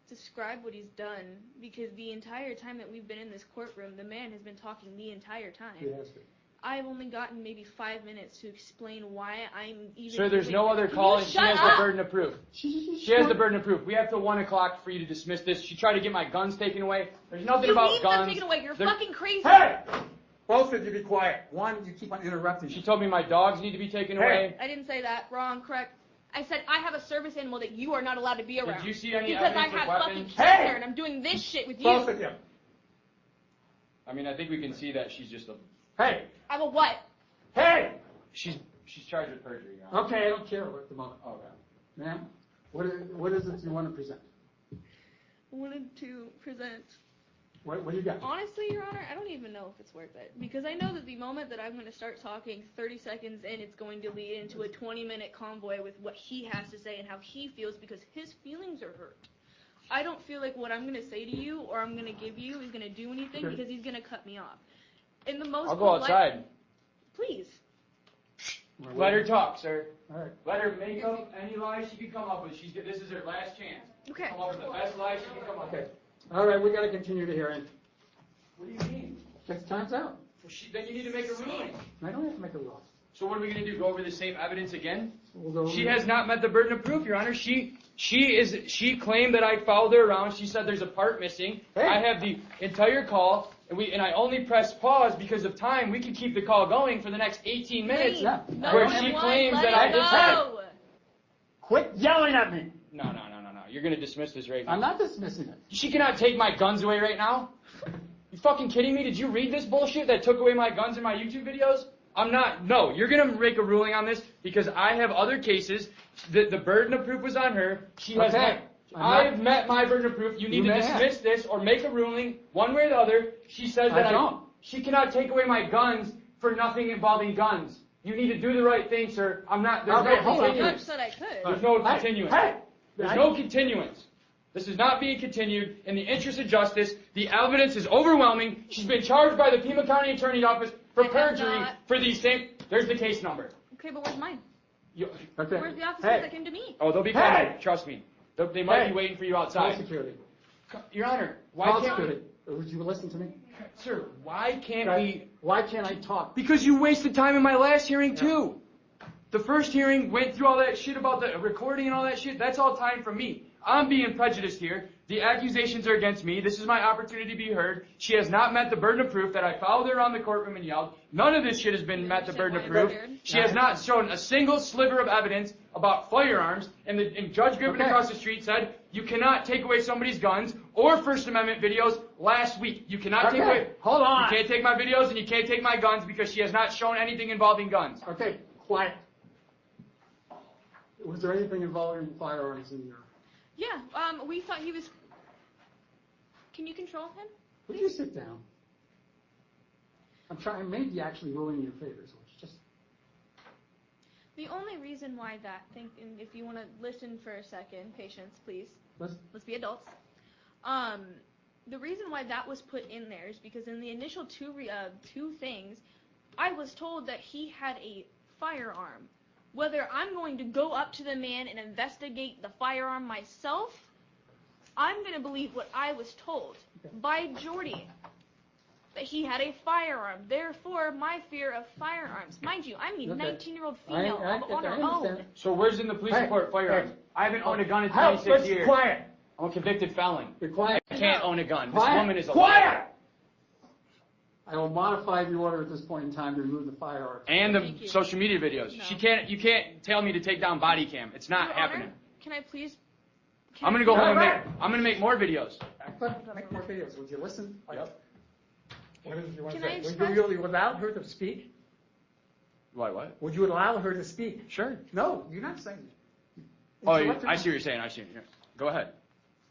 describe what he's done, because the entire time that we've been in this courtroom, the man has been talking the entire time. He has been. I've only gotten maybe 5 minutes to explain why I'm even... Sir, there's no other call, and she has the burden of proof. She has the burden of proof. We have till 1 o'clock for you to dismiss this. She tried to get my guns taken away. There's nothing about guns. You need them taken away. You're fucking crazy. Hey! Both of you be quiet. One, you keep on interrupting. She told me my dogs need to be taken away. I didn't say that. Wrong. Correct. I said I have a service animal that you are not allowed to be around. Did you see any because evidence I have of fucking weapons? cancer and I'm doing this shit with you. Both of you. I mean, I think we can see that she's just a... Hey! I'm a what? Hey! She's charged with perjury, Your Honor. Okay, I don't care at the moment. Okay. Ma'am, what is it you want to present? I wanted to present... What do you got? Honestly, Your Honor, I don't even know if it's worth it. Because I know that the moment that I'm going to start talking, 30 seconds in, it's going to lead into a 20-minute convoy with what he has to say and how he feels, because his feelings are hurt. I don't feel like what I'm going to say to you or I'm going to give you is going to do anything, because he's going to cut me off. In the most I'll go outside. Please. Let her talk, sir. All right. Let her make up any lies she can come up with. This is her last chance. Okay. Come up with the best lies she can come up with. Okay. All right, we got to continue the hearing. What do you mean? Because time's out. Then you need to make a ruling. I don't have to make a law. So what are we going to do? Go over the same evidence again? We'll go over She has not met the burden of proof, Your Honor. She claimed that I followed her around. She said there's a part missing. Hey. I have the entire call, and I only pressed pause because of time. We could keep the call going for the next 18 minutes, where she claims that I just had. Quit yelling at me. No. You're going to dismiss this right now. I'm not dismissing it. She cannot take my guns away right now. You fucking kidding me? Did you read this bullshit that took away my guns in my YouTube videos? I'm not. No, you're going to make a ruling on this because I have other cases. The burden of proof was on her. She has I've met my burden of proof. You need to dismiss this or make a ruling one way or the other. She says that she cannot take away my guns for nothing involving guns. You need to do the right thing, sir. I'm not. There's no continuance. Said I could. There's no continuance. There's no continuance. This is not being continued in the interest of justice. The evidence is overwhelming. She's been charged by the Pima County Attorney's Office for perjury for these same. There's the case number. Okay, but where's mine? Okay. Where's the officers that came to me? Oh, they'll be coming. Trust me. They might be waiting for you outside. Security. Your Honor, why can't we? Would you listen to me? Sir, why can't we? Why can't I talk? Because you wasted time in my last hearing, too. The first hearing went through all that shit about the recording and all that shit. That's all time from me. I'm being prejudiced here. The accusations are against me. This is my opportunity to be heard. She has not met the burden of proof that I followed her around the courtroom and yelled. None of this shit has been met the burden of proof. She has not shown a single sliver of evidence about firearms. And Judge Griffin across the street said, you cannot take away somebody's guns or First Amendment videos last week. You cannot take away. Hold on. You can't take my videos and you can't take my guns because she has not shown anything involving guns. Okay, quiet. Was there anything involving firearms in your... Yeah, we thought he was... Can you control him? Would you sit down? I'm trying, maybe actually ruling in your favor, so it's just... The only reason why that thing, and if you want to listen for a second, patience, please. Let's be adults. The reason why that was put in there is because in the initial two things, I was told that he had a firearm. Whether I'm going to go up to the man and investigate the firearm myself, I'm going to believe what I was told by Jordy, that he had a firearm. Therefore, my fear of firearms. Mind you, I'm a 19-year-old female on her own. So where's in the police report firearms? I haven't owned a gun in 26 years. Quiet. I'm a convicted felon. Be quiet. I can't own a gun. Quiet. This woman is a quiet. I will modify the order at this point in time to remove the firearms. And the social media videos. No. You can't tell me to take down body cam. It's not happening. Honor, can I please? I'm gonna go home and I'm gonna make more videos. Make more videos. Would you listen? Yep. What is it you want to say? Would you allow her to speak? What? Would you allow her to speak? Sure. No, you're not saying it. Oh, I see what you're saying. I see. Go ahead.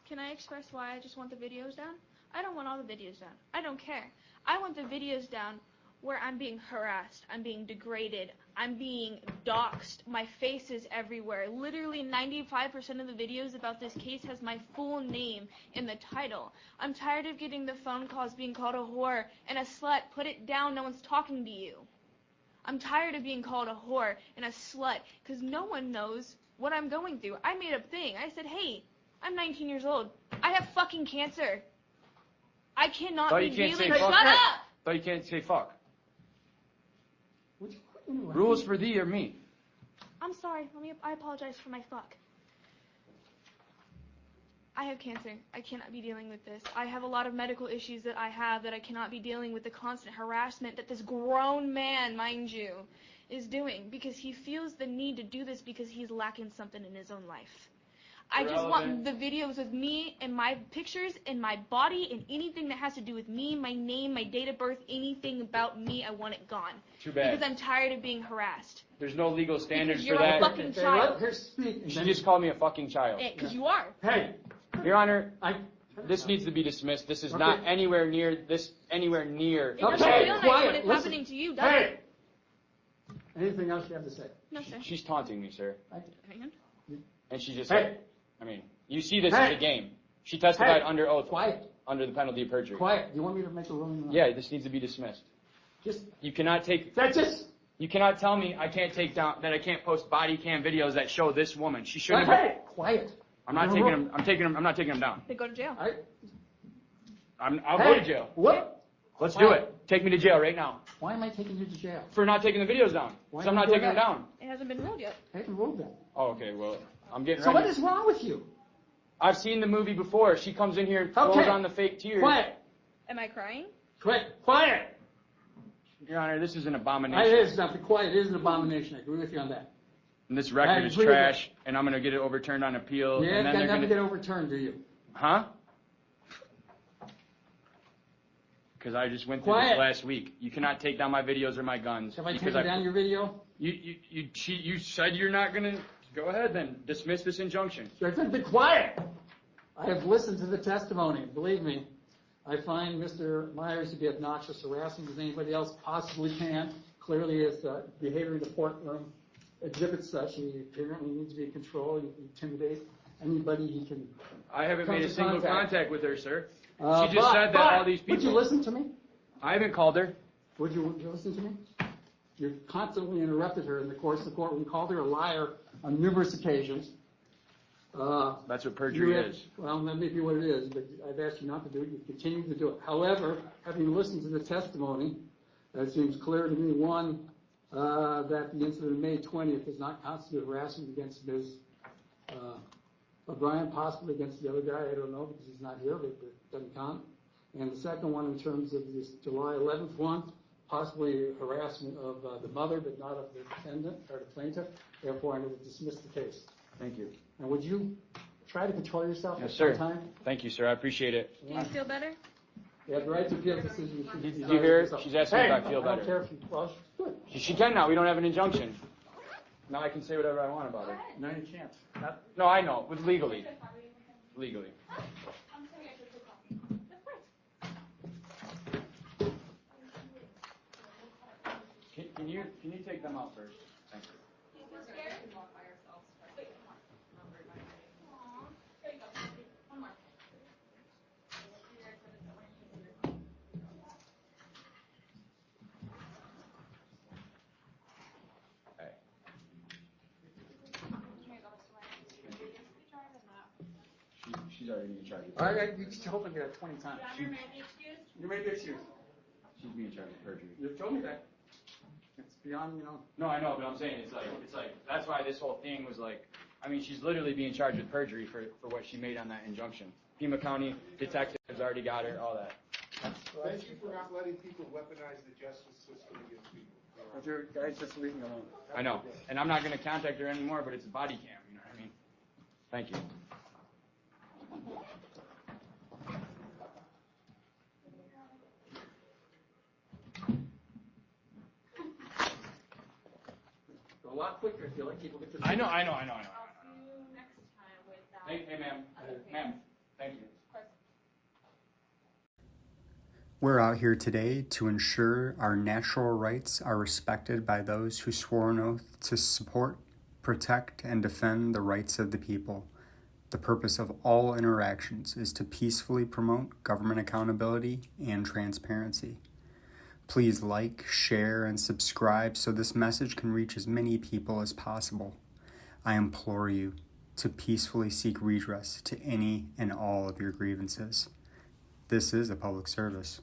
Can I express why I just want the videos down? I don't want all the videos down. I don't care. I want the videos down where I'm being harassed, I'm being degraded, I'm being doxxed, my face is everywhere. Literally 95% of the videos about this case has my full name in the title. I'm tired of getting the phone calls being called a whore and a slut. Put it down, no one's talking to you. I'm tired of being called a whore and a slut because no one knows what I'm going through. I made a thing. I said, hey, I'm 19 years old. I have fucking cancer. I cannot be dealing. Shut up! Thought you can't say fuck. Rules for thee or me. I'm sorry. I apologize for my fuck. I have cancer. I cannot be dealing with this. I have a lot of medical issues that I have that I cannot be dealing with the constant harassment that this grown man, mind you, is doing because he feels the need to do this because he's lacking something in his own life. I just want the videos of me and my pictures and my body and anything that has to do with me, my name, my date of birth, anything about me, I want it gone. Too bad. Because I'm tired of being harassed. There's no legal standards for You're that. a fucking child. She just called me a fucking child. Because you are. Hey, Your Honor, this needs to be dismissed. This is not anywhere near this. It doesn't feel nice when it's happening to you, does it? Anything else you have to say? No, sir. She's taunting me, sir. Hang on. And she just said, I mean, you see this as a game. She testified under oath. Quiet. Under the penalty of perjury. Quiet. Do you want me to make a ruling? Yeah, this needs to be dismissed. You cannot take. You cannot tell me I can't take down that I can't post body cam videos that show this woman. She shouldn't have. Quiet. I'm not taking them. I'm not taking them down. They go to jail. I'll go to jail. What? Let's do it. Take me to jail right now. Why am I taking you to jail? For not taking the videos down. Because I'm not taking them down. It hasn't been ruled yet. I haven't ruled that. Oh, okay. Well, I'm getting So ready. what is wrong with you? I've seen the movie before. She comes in here and throws on the fake tears. Quiet. Am I crying? Quiet. Your Honor, this is an abomination. It is not quiet. It is an abomination. I agree with you on that. And this record is trash, and I'm going to get it overturned on appeal. Yeah, and then you're going to get overturned, do you? Huh? Because I just went through this last week. You cannot take down my videos or my guns. Have I taken down your video? You said you're not going to. Go ahead then. Dismiss this injunction. You're going to be quiet. I have listened to the testimony. Believe me, I find Mr. Myers to be obnoxious, harassing as anybody else possibly can. Clearly, his behavior in the courtroom exhibits such. He apparently needs to be in control. He intimidate anybody he can. I haven't made a single contact with her, sir. She just said that all these people. Would you listen to me? I haven't called her. Would you listen to me? You constantly interrupted her in the course of the courtroom. Called her a liar on numerous occasions. That's what perjury is. Well, that may be what it is, but I've asked you not to do it. You continue to do it. However, having listened to the testimony, it seems clear to me, one, that the incident of May 20th does not constitute harassment against Ms. O'Brien, possibly against the other guy. I don't know because he's not here, but it doesn't count. And the second one, in terms of this July 11th one, possibly harassment of the mother, but not of the defendant or the plaintiff. Therefore, I'm going to dismiss the case. Thank you. And would you try to control yourself Yes, at sir. some time? Thank you, sir. I appreciate it. Do you feel better? You have the right to appeal the decision. Did you hear her? She's asking if I feel better. I don't care if you, well, good. She can now. We don't have an injunction. Now I can say whatever I want about her. No, you can't. No, I know. With legally. Legally. Can you take them out first? Thank you. She's already being charged. All right, you just hope I get it 20 times. You may be excused. You may be excused. She's being charged with perjury. You told me that. It's beyond, you know. No, I know, but I'm saying it's like that's why this whole thing was like. I mean, she's literally being charged with perjury for what she made on that injunction. Pima County detectives already got her, all that. Thank you for not letting people weaponize the justice system against people. Guys, just leave me alone. I know, and I'm not going to contact her anymore. But it's a body cam. You know what I mean? Thank you. A lot quicker if you let people get this. I know. I'll see you next time with that. Hey, ma'am. Ma'am, thank you. We're out here today to ensure our natural rights are respected by those who swore an oath to support, protect, and defend the rights of the people. The purpose of all interactions is to peacefully promote government accountability and transparency. Please like, share, and subscribe so this message can reach as many people as possible. I implore you to peacefully seek redress to any and all of your grievances. This is a public service.